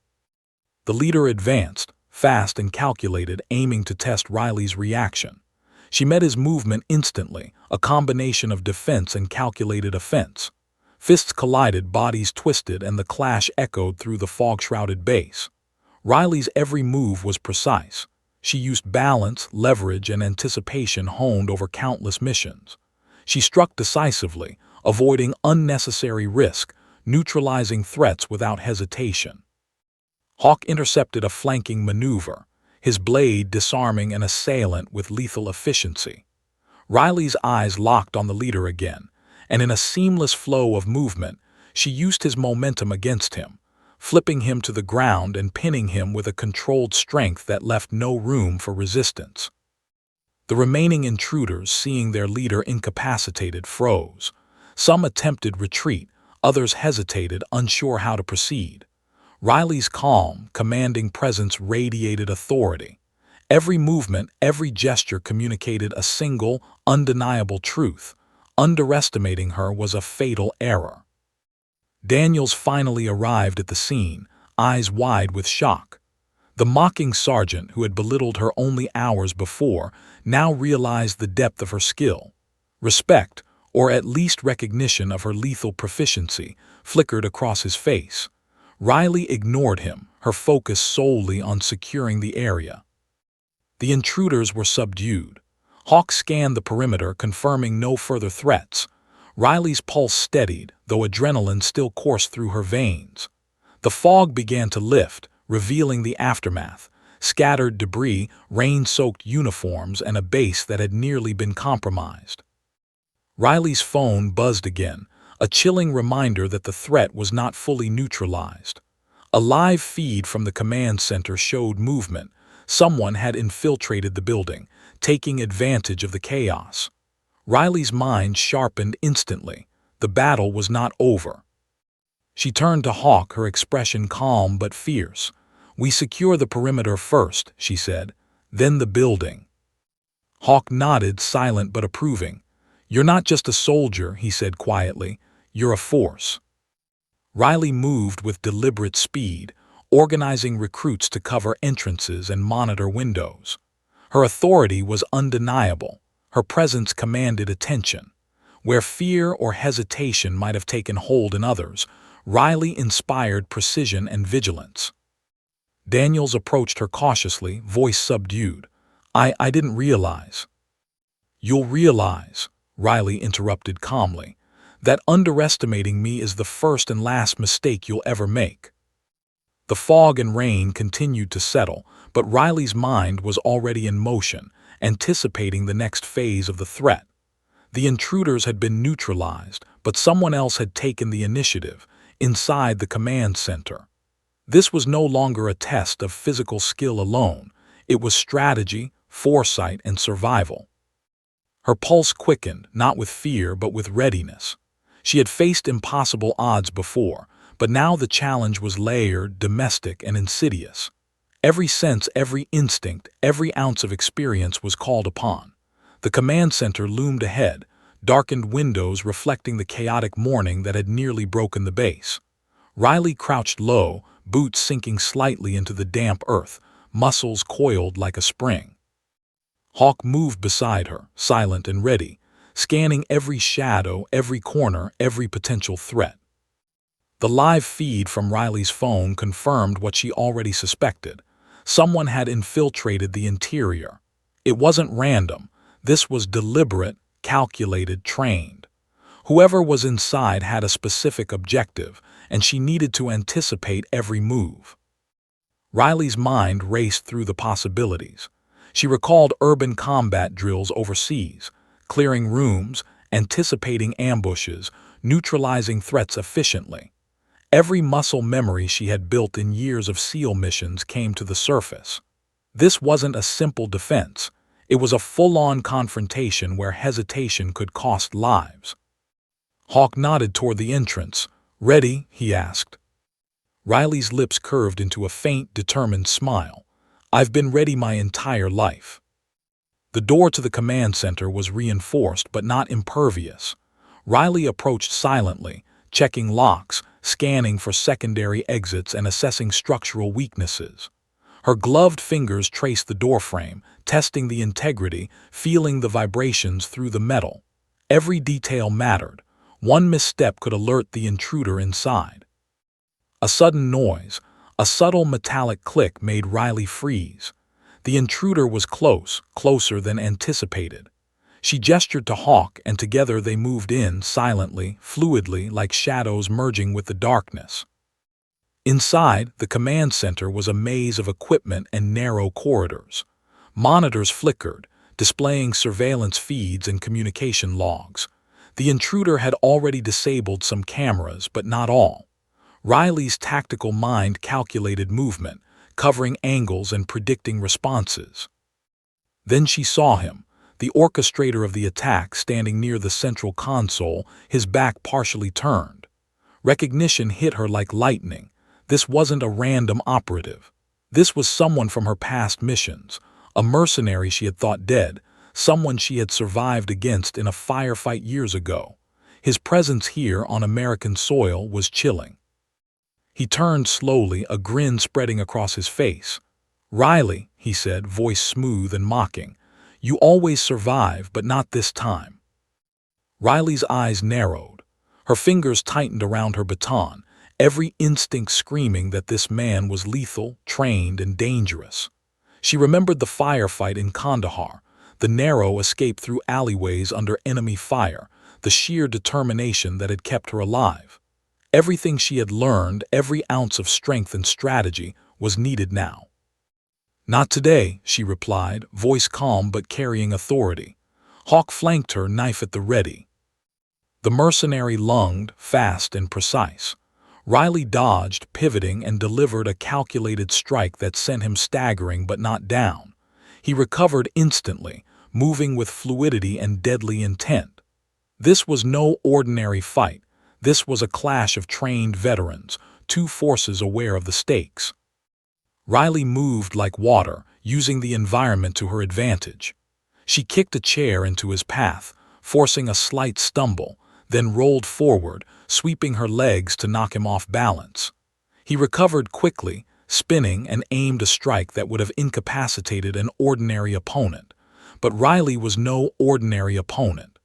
The leader advanced, fast and calculated, aiming to test Riley's reaction. She met his movement instantly, a combination of defense and calculated offense. Fists collided, bodies twisted, and the clash echoed through the fog-shrouded base. Riley's every move was precise. She used balance, leverage, and anticipation honed over countless missions. She struck decisively, avoiding unnecessary risk, neutralizing threats without hesitation. Hawk intercepted a flanking maneuver, his blade disarming an assailant with lethal efficiency. Riley's eyes locked on the leader again, and in a seamless flow of movement, she used his momentum against him, flipping him to the ground and pinning him with a controlled strength that left no room for resistance. The remaining intruders, seeing their leader incapacitated, froze. Some attempted retreat, others hesitated, unsure how to proceed. Riley's calm, commanding presence radiated authority. Every movement, every gesture communicated a single, undeniable truth. Underestimating her was a fatal error. Daniels finally arrived at the scene, eyes wide with shock. The mocking sergeant, who had belittled her only hours before, now realized the depth of her skill. Respect, or at least recognition of her lethal proficiency, flickered across his face. Riley ignored him, her focus solely on securing the area. The intruders were subdued. Hawk scanned the perimeter, confirming no further threats. Riley's pulse steadied, though adrenaline still coursed through her veins. The fog began to lift, revealing the aftermath: scattered debris, rain-soaked uniforms, and a base that had nearly been compromised. Riley's phone buzzed again, a chilling reminder that the threat was not fully neutralized. A live feed from the command center showed movement. Someone had infiltrated the building, taking advantage of the chaos. Riley's mind sharpened instantly. The battle was not over. She turned to Hawk, her expression calm but fierce. "We secure the perimeter first," she said, "then the building." Hawk nodded, silent but approving. "You're not just a soldier," he said quietly. "You're a force." Riley moved with deliberate speed, organizing recruits to cover entrances and monitor windows. Her authority was undeniable. Her presence commanded attention. Where fear or hesitation might have taken hold in others, Riley inspired precision and vigilance. Daniels approached her cautiously, voice subdued. I didn't realize." "You'll realize," Riley interrupted calmly, "that underestimating me is the first and last mistake you'll ever make." The fog and rain continued to settle, but Riley's mind was already in motion, anticipating the next phase of the threat. The intruders had been neutralized, but someone else had taken the initiative, inside the command center. This was no longer a test of physical skill alone. It was strategy, foresight, and survival. Her pulse quickened, not with fear but with readiness. She had faced impossible odds before, but now the challenge was layered, domestic, and insidious. Every sense, every instinct, every ounce of experience was called upon. The command center loomed ahead, darkened windows reflecting the chaotic morning that had nearly broken the base. Riley crouched low, boots sinking slightly into the damp earth, muscles coiled like a spring. Hawk moved beside her, silent and ready, scanning every shadow, every corner, every potential threat. The live feed from Riley's phone confirmed what she already suspected. Someone had infiltrated the interior. It wasn't random. This was deliberate, calculated, trained. Whoever was inside had a specific objective, and she needed to anticipate every move. Riley's mind raced through the possibilities. She recalled urban combat drills overseas, clearing rooms, anticipating ambushes, neutralizing threats efficiently. Every muscle memory she had built in years of SEAL missions came to the surface. This wasn't a simple defense. It was a full-on confrontation where hesitation could cost lives. Hawk nodded toward the entrance. "Ready?" he asked. Riley's lips curved into a faint, determined smile. "I've been ready my entire life." The door to the command center was reinforced but not impervious. Riley approached silently, checking locks, scanning for secondary exits, and assessing structural weaknesses. Her gloved fingers traced the doorframe, testing the integrity, feeling the vibrations through the metal. Every detail mattered. One misstep could alert the intruder inside. A sudden noise, a subtle metallic click made Riley freeze. The intruder was close, closer than anticipated. She gestured to Hawk, and together they moved in, silently, fluidly, like shadows merging with the darkness. Inside, the command center was a maze of equipment and narrow corridors. Monitors flickered, displaying surveillance feeds and communication logs. The intruder had already disabled some cameras, but not all. Riley's tactical mind calculated movement, covering angles and predicting responses. Then she saw him, the orchestrator of the attack, standing near the central console, his back partially turned. Recognition hit her like lightning. This wasn't a random operative. This was someone from her past missions, a mercenary she had thought dead, someone she had survived against in a firefight years ago. His presence here on American soil was chilling. He turned slowly, a grin spreading across his face. "Riley," he said, voice smooth and mocking, "you always survive, but not this time." Riley's eyes narrowed. Her fingers tightened around her baton, every instinct screaming that this man was lethal, trained, and dangerous. She remembered the firefight in Kandahar, the narrow escape through alleyways under enemy fire, the sheer determination that had kept her alive. Everything she had learned, every ounce of strength and strategy, was needed now. "Not today," she replied, voice calm but carrying authority. Hawk flanked her, knife at the ready. The mercenary lunged, fast and precise. Riley dodged, pivoting, and delivered a calculated strike that sent him staggering but not down. He recovered instantly, moving with fluidity and deadly intent. This was no ordinary fight. This was a clash of trained veterans, two forces aware of the stakes. Riley moved like water, using the environment to her advantage. She kicked a chair into his path, forcing a slight stumble, then rolled forward, sweeping her legs to knock him off balance. He recovered quickly, spinning, and aimed a strike that would have incapacitated an ordinary opponent. But Riley was no ordinary opponent.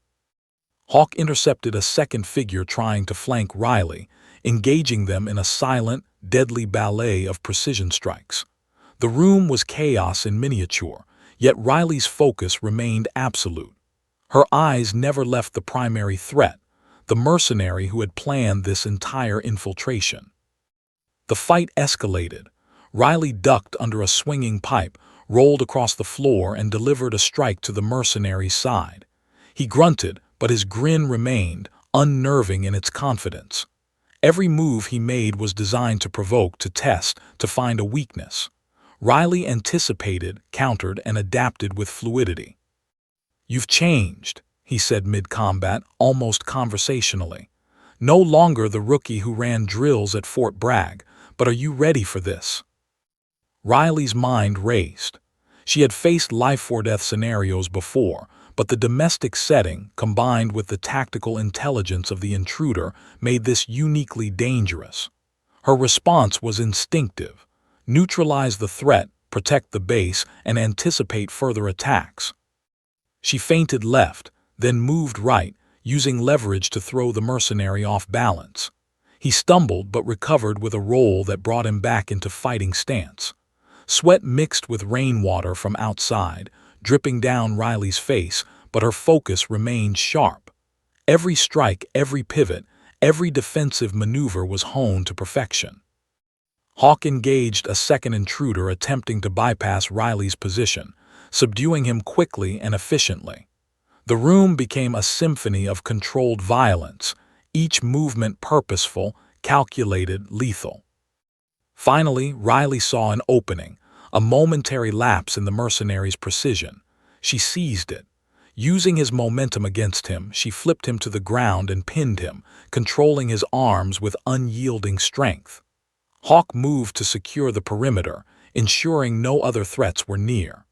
Hawk intercepted a second figure trying to flank Riley, engaging them in a silent, deadly ballet of precision strikes. The room was chaos in miniature, yet Riley's focus remained absolute. Her eyes never left the primary threat, the mercenary who had planned this entire infiltration. The fight escalated. Riley ducked under a swinging pipe, rolled across the floor, and delivered a strike to the mercenary's side. He grunted, but his grin remained, unnerving in its confidence. Every move he made was designed to provoke, to test, to find a weakness. Riley anticipated, countered, and adapted with fluidity. "You've changed," he said mid-combat, almost conversationally. "No longer the rookie who ran drills at Fort Bragg, but are you ready for this?" Riley's mind raced. She had faced life-or-death scenarios before, but the domestic setting, combined with the tactical intelligence of the intruder, made this uniquely dangerous. Her response was instinctive: neutralize the threat, protect the base, and anticipate further attacks. She feinted left, then moved right, using leverage to throw the mercenary off balance. He stumbled but recovered with a roll that brought him back into fighting stance. Sweat mixed with rainwater from outside, dripping down Riley's face, but her focus remained sharp. Every strike, every pivot, every defensive maneuver was honed to perfection. Hawk engaged a second intruder attempting to bypass Riley's position, subduing him quickly and efficiently. The room became a symphony of controlled violence, each movement purposeful, calculated, lethal. Finally, Riley saw an opening, a momentary lapse in the mercenary's precision. She seized it. Using his momentum against him, she flipped him to the ground and pinned him, controlling his arms with unyielding strength. Hawk moved to secure the perimeter, ensuring no other threats were near.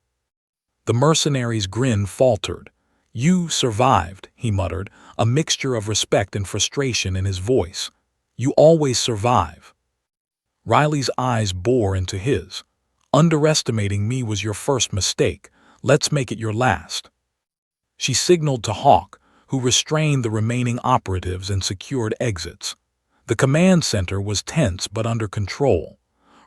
The mercenary's grin faltered. "You survived," he muttered, a mixture of respect and frustration in his voice. "You always survive." Riley's eyes bore into his. "Underestimating me was your first mistake. Let's make it your last." She signaled to Hawk, who restrained the remaining operatives and secured exits. The command center was tense but under control.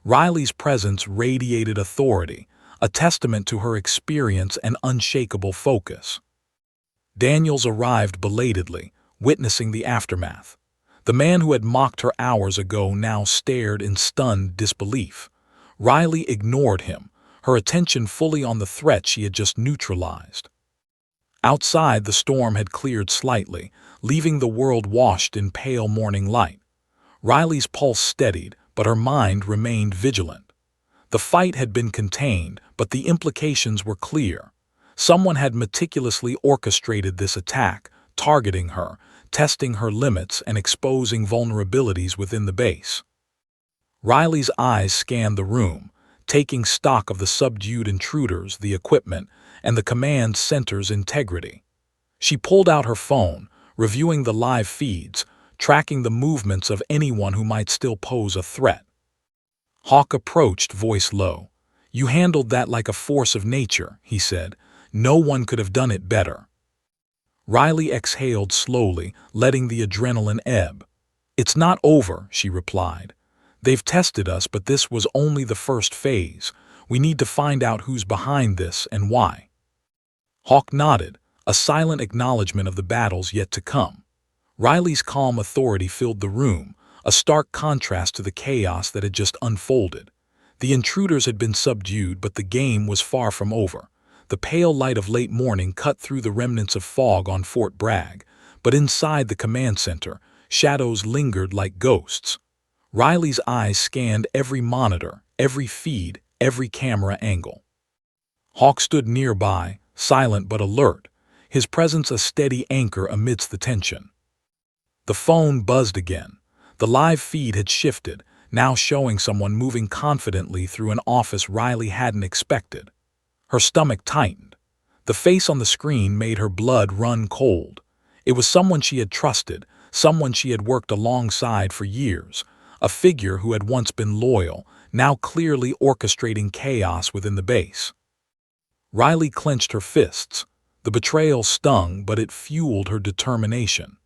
Riley's presence radiated authority, a testament to her experience and unshakable focus. Daniels arrived belatedly, witnessing the aftermath. The man who had mocked her hours ago now stared in stunned disbelief. Riley ignored him, her attention fully on the threat she had just neutralized. Outside, the storm had cleared slightly, leaving the world washed in pale morning light. Riley's pulse steadied, but her mind remained vigilant. The fight had been contained, but the implications were clear. Someone had meticulously orchestrated this attack, targeting her, testing her limits, and exposing vulnerabilities within the base. Riley's eyes scanned the room, taking stock of the subdued intruders, the equipment, and the command center's integrity. She pulled out her phone, reviewing the live feeds, tracking the movements of anyone who might still pose a threat. Hawk approached, voice low. "You handled that like a force of nature," he said. "No one could have done it better." Riley exhaled slowly, letting the adrenaline ebb. "It's not over," she replied. "They've tested us, but this was only the first phase. We need to find out who's behind this and why." Hawk nodded, a silent acknowledgement of the battles yet to come. Riley's calm authority filled the room, a stark contrast to the chaos that had just unfolded. The intruders had been subdued, but the game was far from over. The pale light of late morning cut through the remnants of fog on Fort Bragg, but inside the command center, shadows lingered like ghosts. Riley's eyes scanned every monitor, every feed, every camera angle. Hawk stood nearby, silent but alert, his presence a steady anchor amidst the tension. The phone buzzed again. The live feed had shifted, now showing someone moving confidently through an office Riley hadn't expected. Her stomach tightened. The face on the screen made her blood run cold. It was someone she had trusted, someone she had worked alongside for years, a figure who had once been loyal, now clearly orchestrating chaos within the base. Riley clenched her fists. The betrayal stung, but it fueled her determination.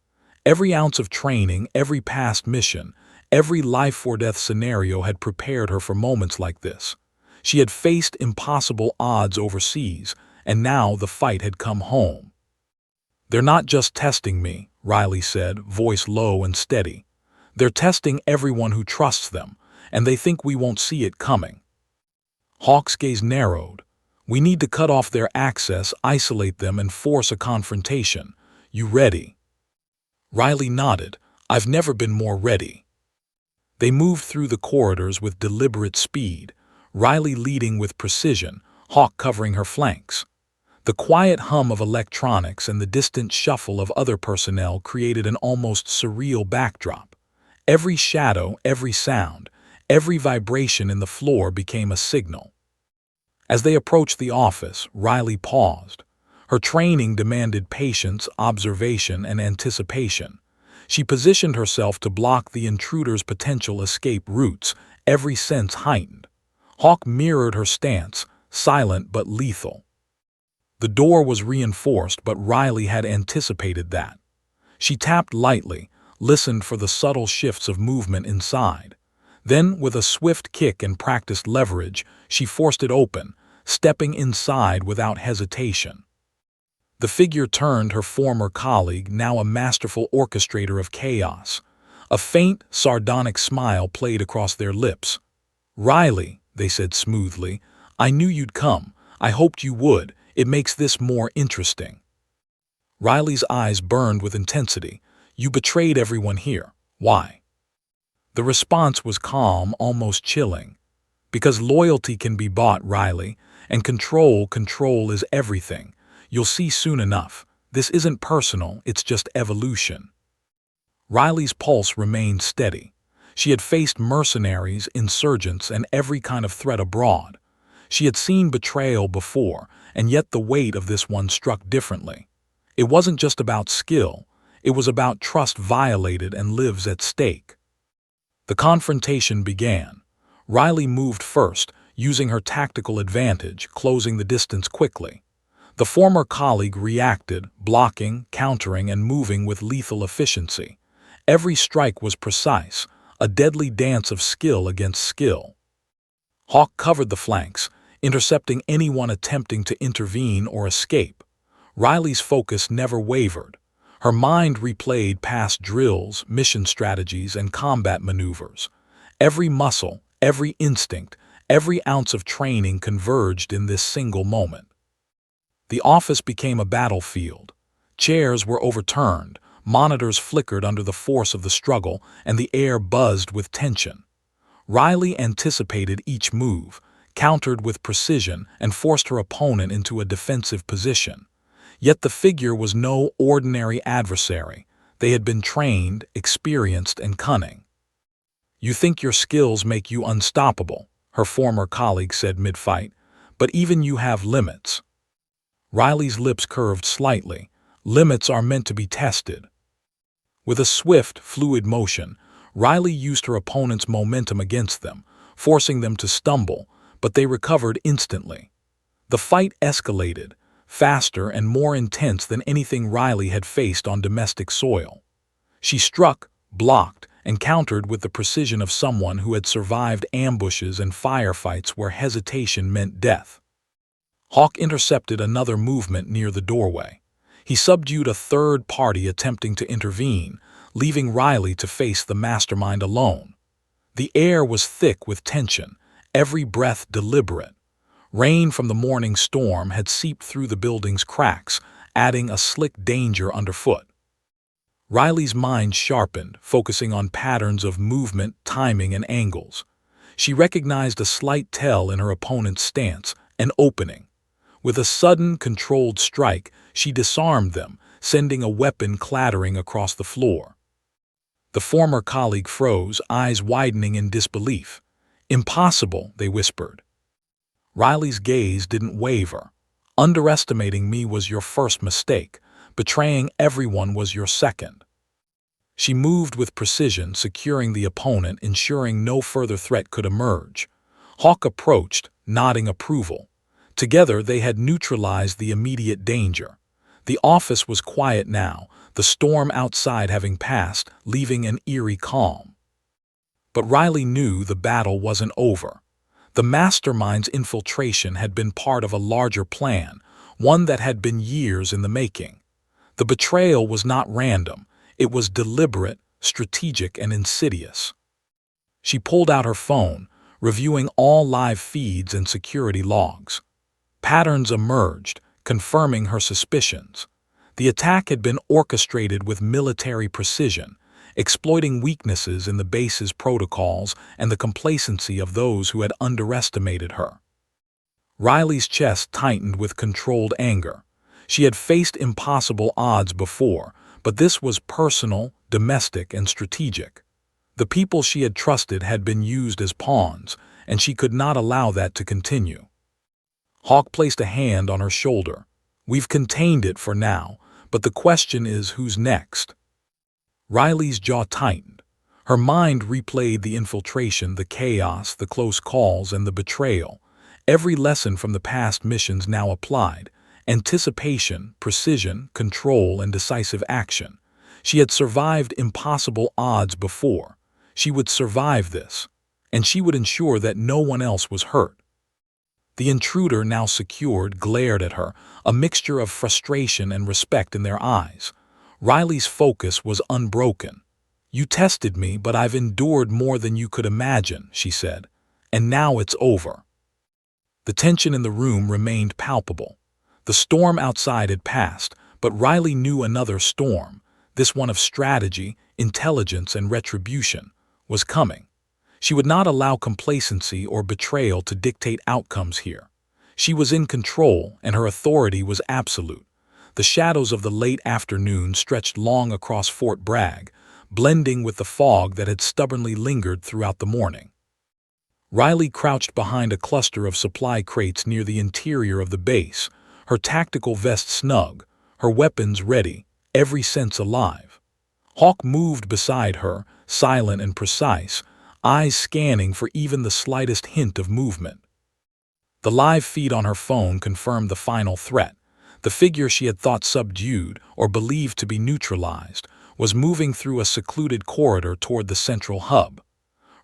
Every ounce of training, every past mission, every life-or-death scenario had prepared her for moments like this. She had faced impossible odds overseas, and now the fight had come home. "They're not just testing me," Riley said, voice low and steady. "They're testing everyone who trusts them, and they think we won't see it coming." Hawk's gaze narrowed. "We need to cut off their access, isolate them, and force a confrontation. You ready?" Riley nodded. "I've never been more ready." They moved through the corridors with deliberate speed, Riley leading with precision, Hawk covering her flanks. The quiet hum of electronics and the distant shuffle of other personnel created an almost surreal backdrop. Every shadow, every sound, every vibration in the floor became a signal. As they approached the office, Riley paused. Her training demanded patience, observation, and anticipation. She positioned herself to block the intruder's potential escape routes, every sense heightened. Hawk mirrored her stance, silent but lethal. The door was reinforced, but Riley had anticipated that. She tapped lightly, listened for the subtle shifts of movement inside. Then, with a swift kick and practiced leverage, she forced it open, stepping inside without hesitation. The figure turned, her former colleague, now a masterful orchestrator of chaos. A faint, sardonic smile played across their lips. "Riley," they said smoothly, "I knew you'd come. I hoped you would. It makes this more interesting." Riley's eyes burned with intensity. "You betrayed everyone here. Why?" The response was calm, almost chilling. "Because loyalty can be bought, Riley, and control is everything. You'll see soon enough. This isn't personal, it's just evolution." Riley's pulse remained steady. She had faced mercenaries, insurgents, and every kind of threat abroad. She had seen betrayal before, and yet the weight of this one struck differently. It wasn't just about skill, it was about trust violated and lives at stake. The confrontation began. Riley moved first, using her tactical advantage, closing the distance quickly. The former colleague reacted, blocking, countering, and moving with lethal efficiency. Every strike was precise, a deadly dance of skill against skill. Hawk covered the flanks, intercepting anyone attempting to intervene or escape. Riley's focus never wavered. Her mind replayed past drills, mission strategies, and combat maneuvers. Every muscle, every instinct, every ounce of training converged in this single moment. The office became a battlefield. Chairs were overturned, monitors flickered under the force of the struggle, and the air buzzed with tension. Riley anticipated each move, countered with precision, and forced her opponent into a defensive position. Yet the figure was no ordinary adversary. They had been trained, experienced, and cunning. "You think your skills make you unstoppable," her former colleague said mid-fight, "but even you have limits." Riley's lips curved slightly. "Limits are meant to be tested." With a swift, fluid motion, Riley used her opponent's momentum against them, forcing them to stumble, but they recovered instantly. The fight escalated, faster and more intense than anything Riley had faced on domestic soil. She struck, blocked, and countered with the precision of someone who had survived ambushes and firefights where hesitation meant death. Hawk intercepted another movement near the doorway. He subdued a third party attempting to intervene, leaving Riley to face the mastermind alone. The air was thick with tension, every breath deliberate. Rain from the morning storm had seeped through the building's cracks, adding a slick danger underfoot. Riley's mind sharpened, focusing on patterns of movement, timing, and angles. She recognized a slight tell in her opponent's stance, an opening. With a sudden, controlled strike, she disarmed them, sending a weapon clattering across the floor. The former colleague froze, eyes widening in disbelief. "Impossible," they whispered. Riley's gaze didn't waver. "Underestimating me was your first mistake. Betraying everyone was your second." She moved with precision, securing the opponent, ensuring no further threat could emerge. Hawk approached, nodding approval. Together they had neutralized the immediate danger. The office was quiet now, the storm outside having passed, leaving an eerie calm. But Riley knew the battle wasn't over. The mastermind's infiltration had been part of a larger plan, one that had been years in the making. The betrayal was not random, it was deliberate, strategic, and insidious. She pulled out her phone, reviewing all live feeds and security logs. Patterns emerged, confirming her suspicions. The attack had been orchestrated with military precision, exploiting weaknesses in the base's protocols and the complacency of those who had underestimated her. Riley's chest tightened with controlled anger. She had faced impossible odds before, but this was personal, domestic, and strategic. The people she had trusted had been used as pawns, and she could not allow that to continue. Hawk placed a hand on her shoulder. "We've contained it for now, but the question is who's next?" Riley's jaw tightened. Her mind replayed the infiltration, the chaos, the close calls, and the betrayal. Every lesson from the past missions now applied. Anticipation, precision, control, and decisive action. She had survived impossible odds before. She would survive this, and she would ensure that no one else was hurt. The intruder, now secured, glared at her, a mixture of frustration and respect in their eyes. Riley's focus was unbroken. "You tested me, but I've endured more than you could imagine," she said. "And now it's over." The tension in the room remained palpable. The storm outside had passed, but Riley knew another storm, this one of strategy, intelligence, and retribution, was coming. She would not allow complacency or betrayal to dictate outcomes here. She was in control, and her authority was absolute. The shadows of the late afternoon stretched long across Fort Bragg, blending with the fog that had stubbornly lingered throughout the morning. Riley crouched behind a cluster of supply crates near the interior of the base, her tactical vest snug, her weapons ready, every sense alive. Hawk moved beside her, silent and precise, eyes scanning for even the slightest hint of movement. The live feed on her phone confirmed the final threat. The figure she had thought subdued, or believed to be neutralized, was moving through a secluded corridor toward the central hub.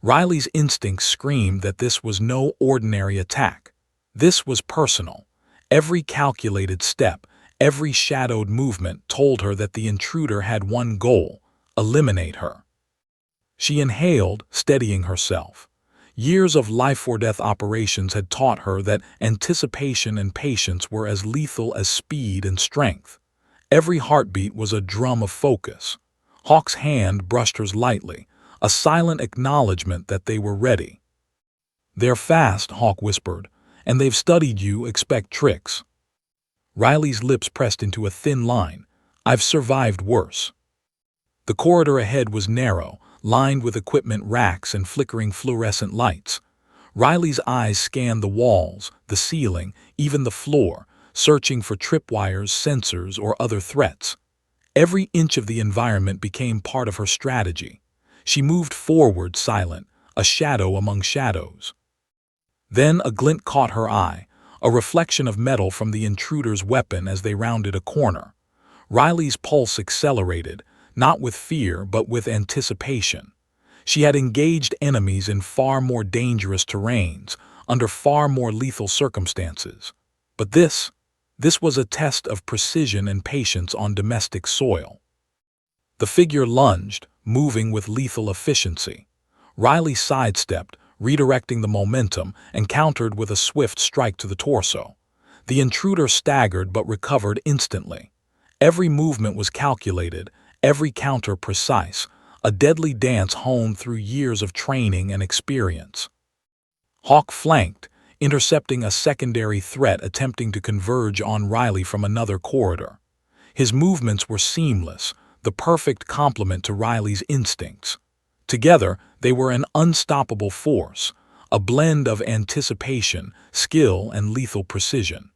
Riley's instincts screamed that this was no ordinary attack. This was personal. Every calculated step, every shadowed movement told her that the intruder had one goal: eliminate her. She inhaled, steadying herself. Years of life-or-death operations had taught her that anticipation and patience were as lethal as speed and strength. Every heartbeat was a drum of focus. Hawk's hand brushed hers lightly, a silent acknowledgement that they were ready. "They're fast," Hawk whispered, "and they've studied you, expect tricks." Riley's lips pressed into a thin line. "I've survived worse." The corridor ahead was narrow, lined with equipment racks and flickering fluorescent lights. Riley's eyes scanned the walls, the ceiling, even the floor, searching for tripwires, sensors, or other threats. Every inch of the environment became part of her strategy. She moved forward, silent, a shadow among shadows. Then a glint caught her eye, a reflection of metal from the intruder's weapon as they rounded a corner. Riley's pulse accelerated, not with fear but with anticipation. She had engaged enemies in far more dangerous terrains, under far more lethal circumstances. But this was a test of precision and patience on domestic soil. The figure lunged, moving with lethal efficiency. Riley sidestepped, redirecting the momentum, and countered with a swift strike to the torso. The intruder staggered but recovered instantly. Every movement was calculated, every counter precise, a deadly dance honed through years of training and experience. Hawk flanked, intercepting a secondary threat attempting to converge on Riley from another corridor. His movements were seamless, the perfect complement to Riley's instincts. Together, they were an unstoppable force, a blend of anticipation, skill, and lethal precision.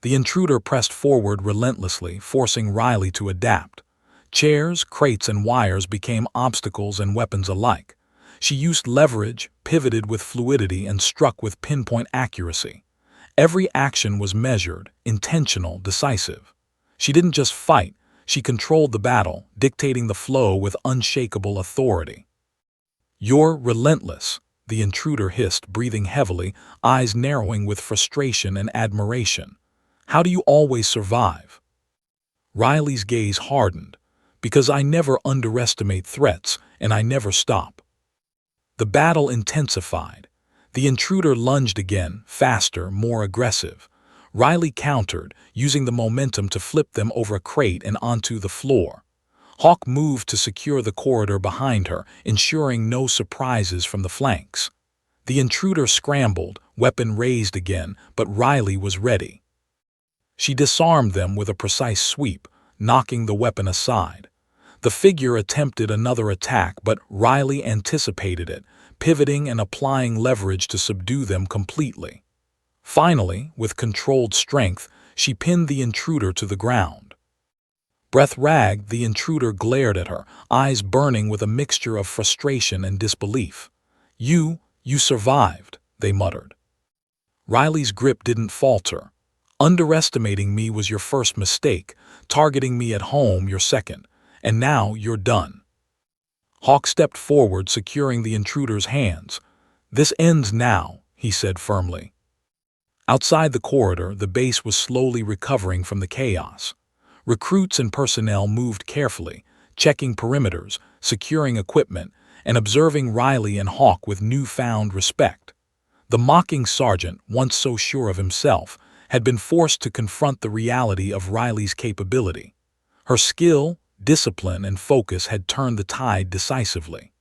The intruder pressed forward relentlessly, forcing Riley to adapt. Chairs, crates, and wires became obstacles and weapons alike. She used leverage, pivoted with fluidity, and struck with pinpoint accuracy. Every action was measured, intentional, decisive. She didn't just fight, she controlled the battle, dictating the flow with unshakable authority. "You're relentless," the intruder hissed, breathing heavily, eyes narrowing with frustration and admiration. "How do you always survive?" Riley's gaze hardened. "Because I never underestimate threats, and I never stop." The battle intensified. The intruder lunged again, faster, more aggressive. Riley countered, using the momentum to flip them over a crate and onto the floor. Hawk moved to secure the corridor behind her, ensuring no surprises from the flanks. The intruder scrambled, weapon raised again, but Riley was ready. She disarmed them with a precise sweep, knocking the weapon aside. The figure attempted another attack, but Riley anticipated it, pivoting and applying leverage to subdue them completely. Finally, with controlled strength, she pinned the intruder to the ground. Breath-ragged, the intruder glared at her, eyes burning with a mixture of frustration and disbelief. You survived," they muttered. Riley's grip didn't falter. "Underestimating me was your first mistake, targeting me at home your second, and now you're done." Hawk stepped forward, securing the intruder's hands. "This ends now," he said firmly. Outside the corridor, the base was slowly recovering from the chaos. Recruits and personnel moved carefully, checking perimeters, securing equipment, and observing Riley and Hawk with newfound respect. The mocking sergeant, once so sure of himself, had been forced to confront the reality of Riley's capability. Her skill, discipline, and focus had turned the tide decisively.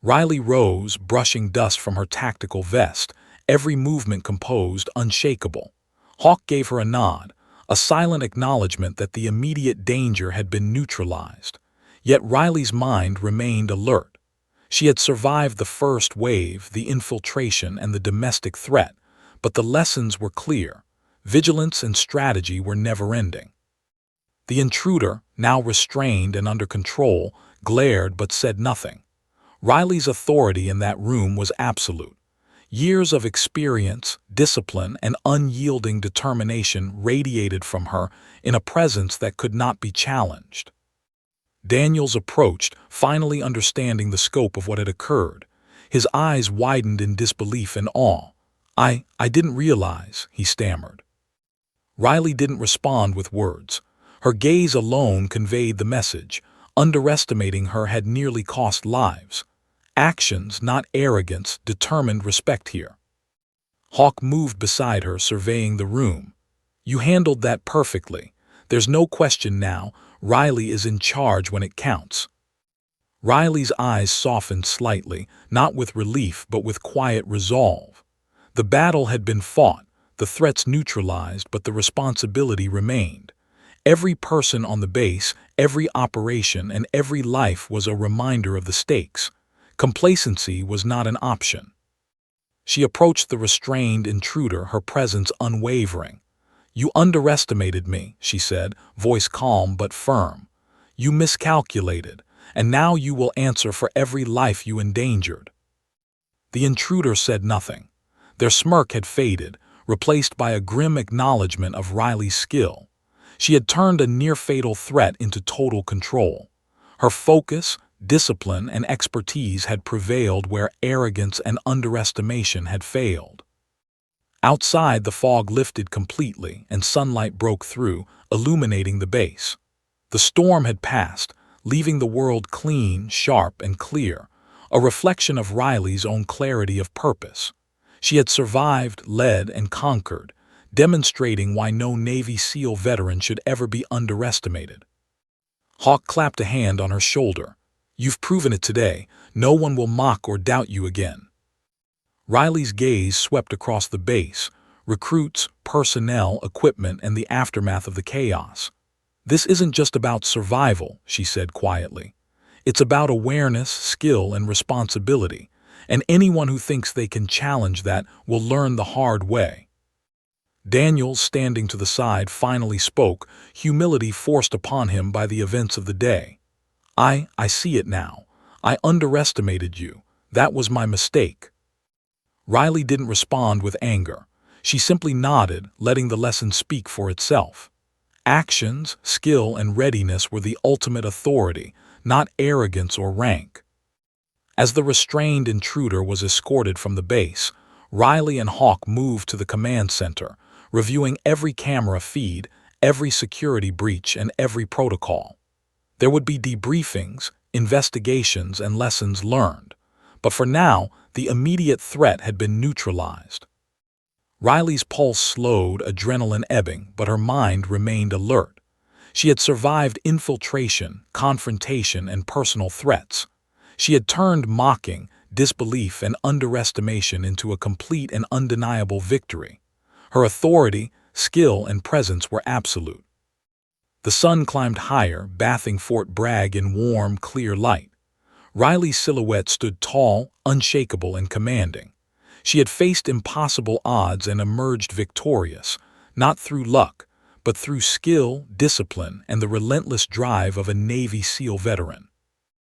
Riley rose, brushing dust from her tactical vest, every movement composed, unshakable. Hawk gave her a nod, a silent acknowledgement that the immediate danger had been neutralized. Yet Riley's mind remained alert. She had survived the first wave, the infiltration, and the domestic threat, but the lessons were clear. Vigilance and strategy were never-ending. The intruder, now restrained and under control, glared but said nothing. Riley's authority in that room was absolute. Years of experience, discipline, and unyielding determination radiated from her in a presence that could not be challenged. Daniels approached, finally understanding the scope of what had occurred. His eyes widened in disbelief and awe. I didn't realize," he stammered. Riley didn't respond with words. Her gaze alone conveyed the message. Underestimating her had nearly cost lives. Actions, not arrogance, determined respect here. Hawk moved beside her, surveying the room. "You handled that perfectly. There's no question now. Riley is in charge when it counts." Riley's eyes softened slightly, not with relief but with quiet resolve. The battle had been fought, the threats neutralized, but the responsibility remained. Every person on the base, every operation, and every life was a reminder of the stakes. Complacency was not an option. She approached the restrained intruder, her presence unwavering. "You underestimated me," she said, voice calm but firm. "You miscalculated, and now you will answer for every life you endangered." The intruder said nothing. Their smirk had faded. replaced by a grim acknowledgement of Riley's skill. She had turned a near-fatal threat into total control. Her focus, discipline, and expertise had prevailed where arrogance and underestimation had failed. Outside, the fog lifted completely, and sunlight broke through, illuminating the base. The storm had passed, leaving the world clean, sharp, and clear, a reflection of Riley's own clarity of purpose. She had survived, led, and conquered, demonstrating why no Navy SEAL veteran should ever be underestimated. Hawk clapped a hand on her shoulder. "You've proven it today. No one will mock or doubt you again." Riley's gaze swept across the base, recruits, personnel, equipment, and the aftermath of the chaos. "This isn't just about survival," she said quietly. "It's about awareness, skill, and responsibility, and anyone who thinks they can challenge that will learn the hard way." Daniel, standing to the side, finally spoke, humility forced upon him by the events of the day. I see it now. I underestimated you. That was my mistake." Riley didn't respond with anger. She simply nodded, letting the lesson speak for itself. Actions, skill, and readiness were the ultimate authority, not arrogance or rank. As the restrained intruder was escorted from the base, Riley and Hawk moved to the command center, reviewing every camera feed, every security breach, and every protocol. There would be debriefings, investigations, and lessons learned, but for now, the immediate threat had been neutralized. Riley's pulse slowed, adrenaline ebbing, but her mind remained alert. She had survived infiltration, confrontation, and personal threats. She had turned mocking, disbelief, and underestimation into a complete and undeniable victory. Her authority, skill, and presence were absolute. The sun climbed higher, bathing Fort Bragg in warm, clear light. Riley's silhouette stood tall, unshakable, and commanding. She had faced impossible odds and emerged victorious, not through luck, but through skill, discipline, and the relentless drive of a Navy SEAL veteran.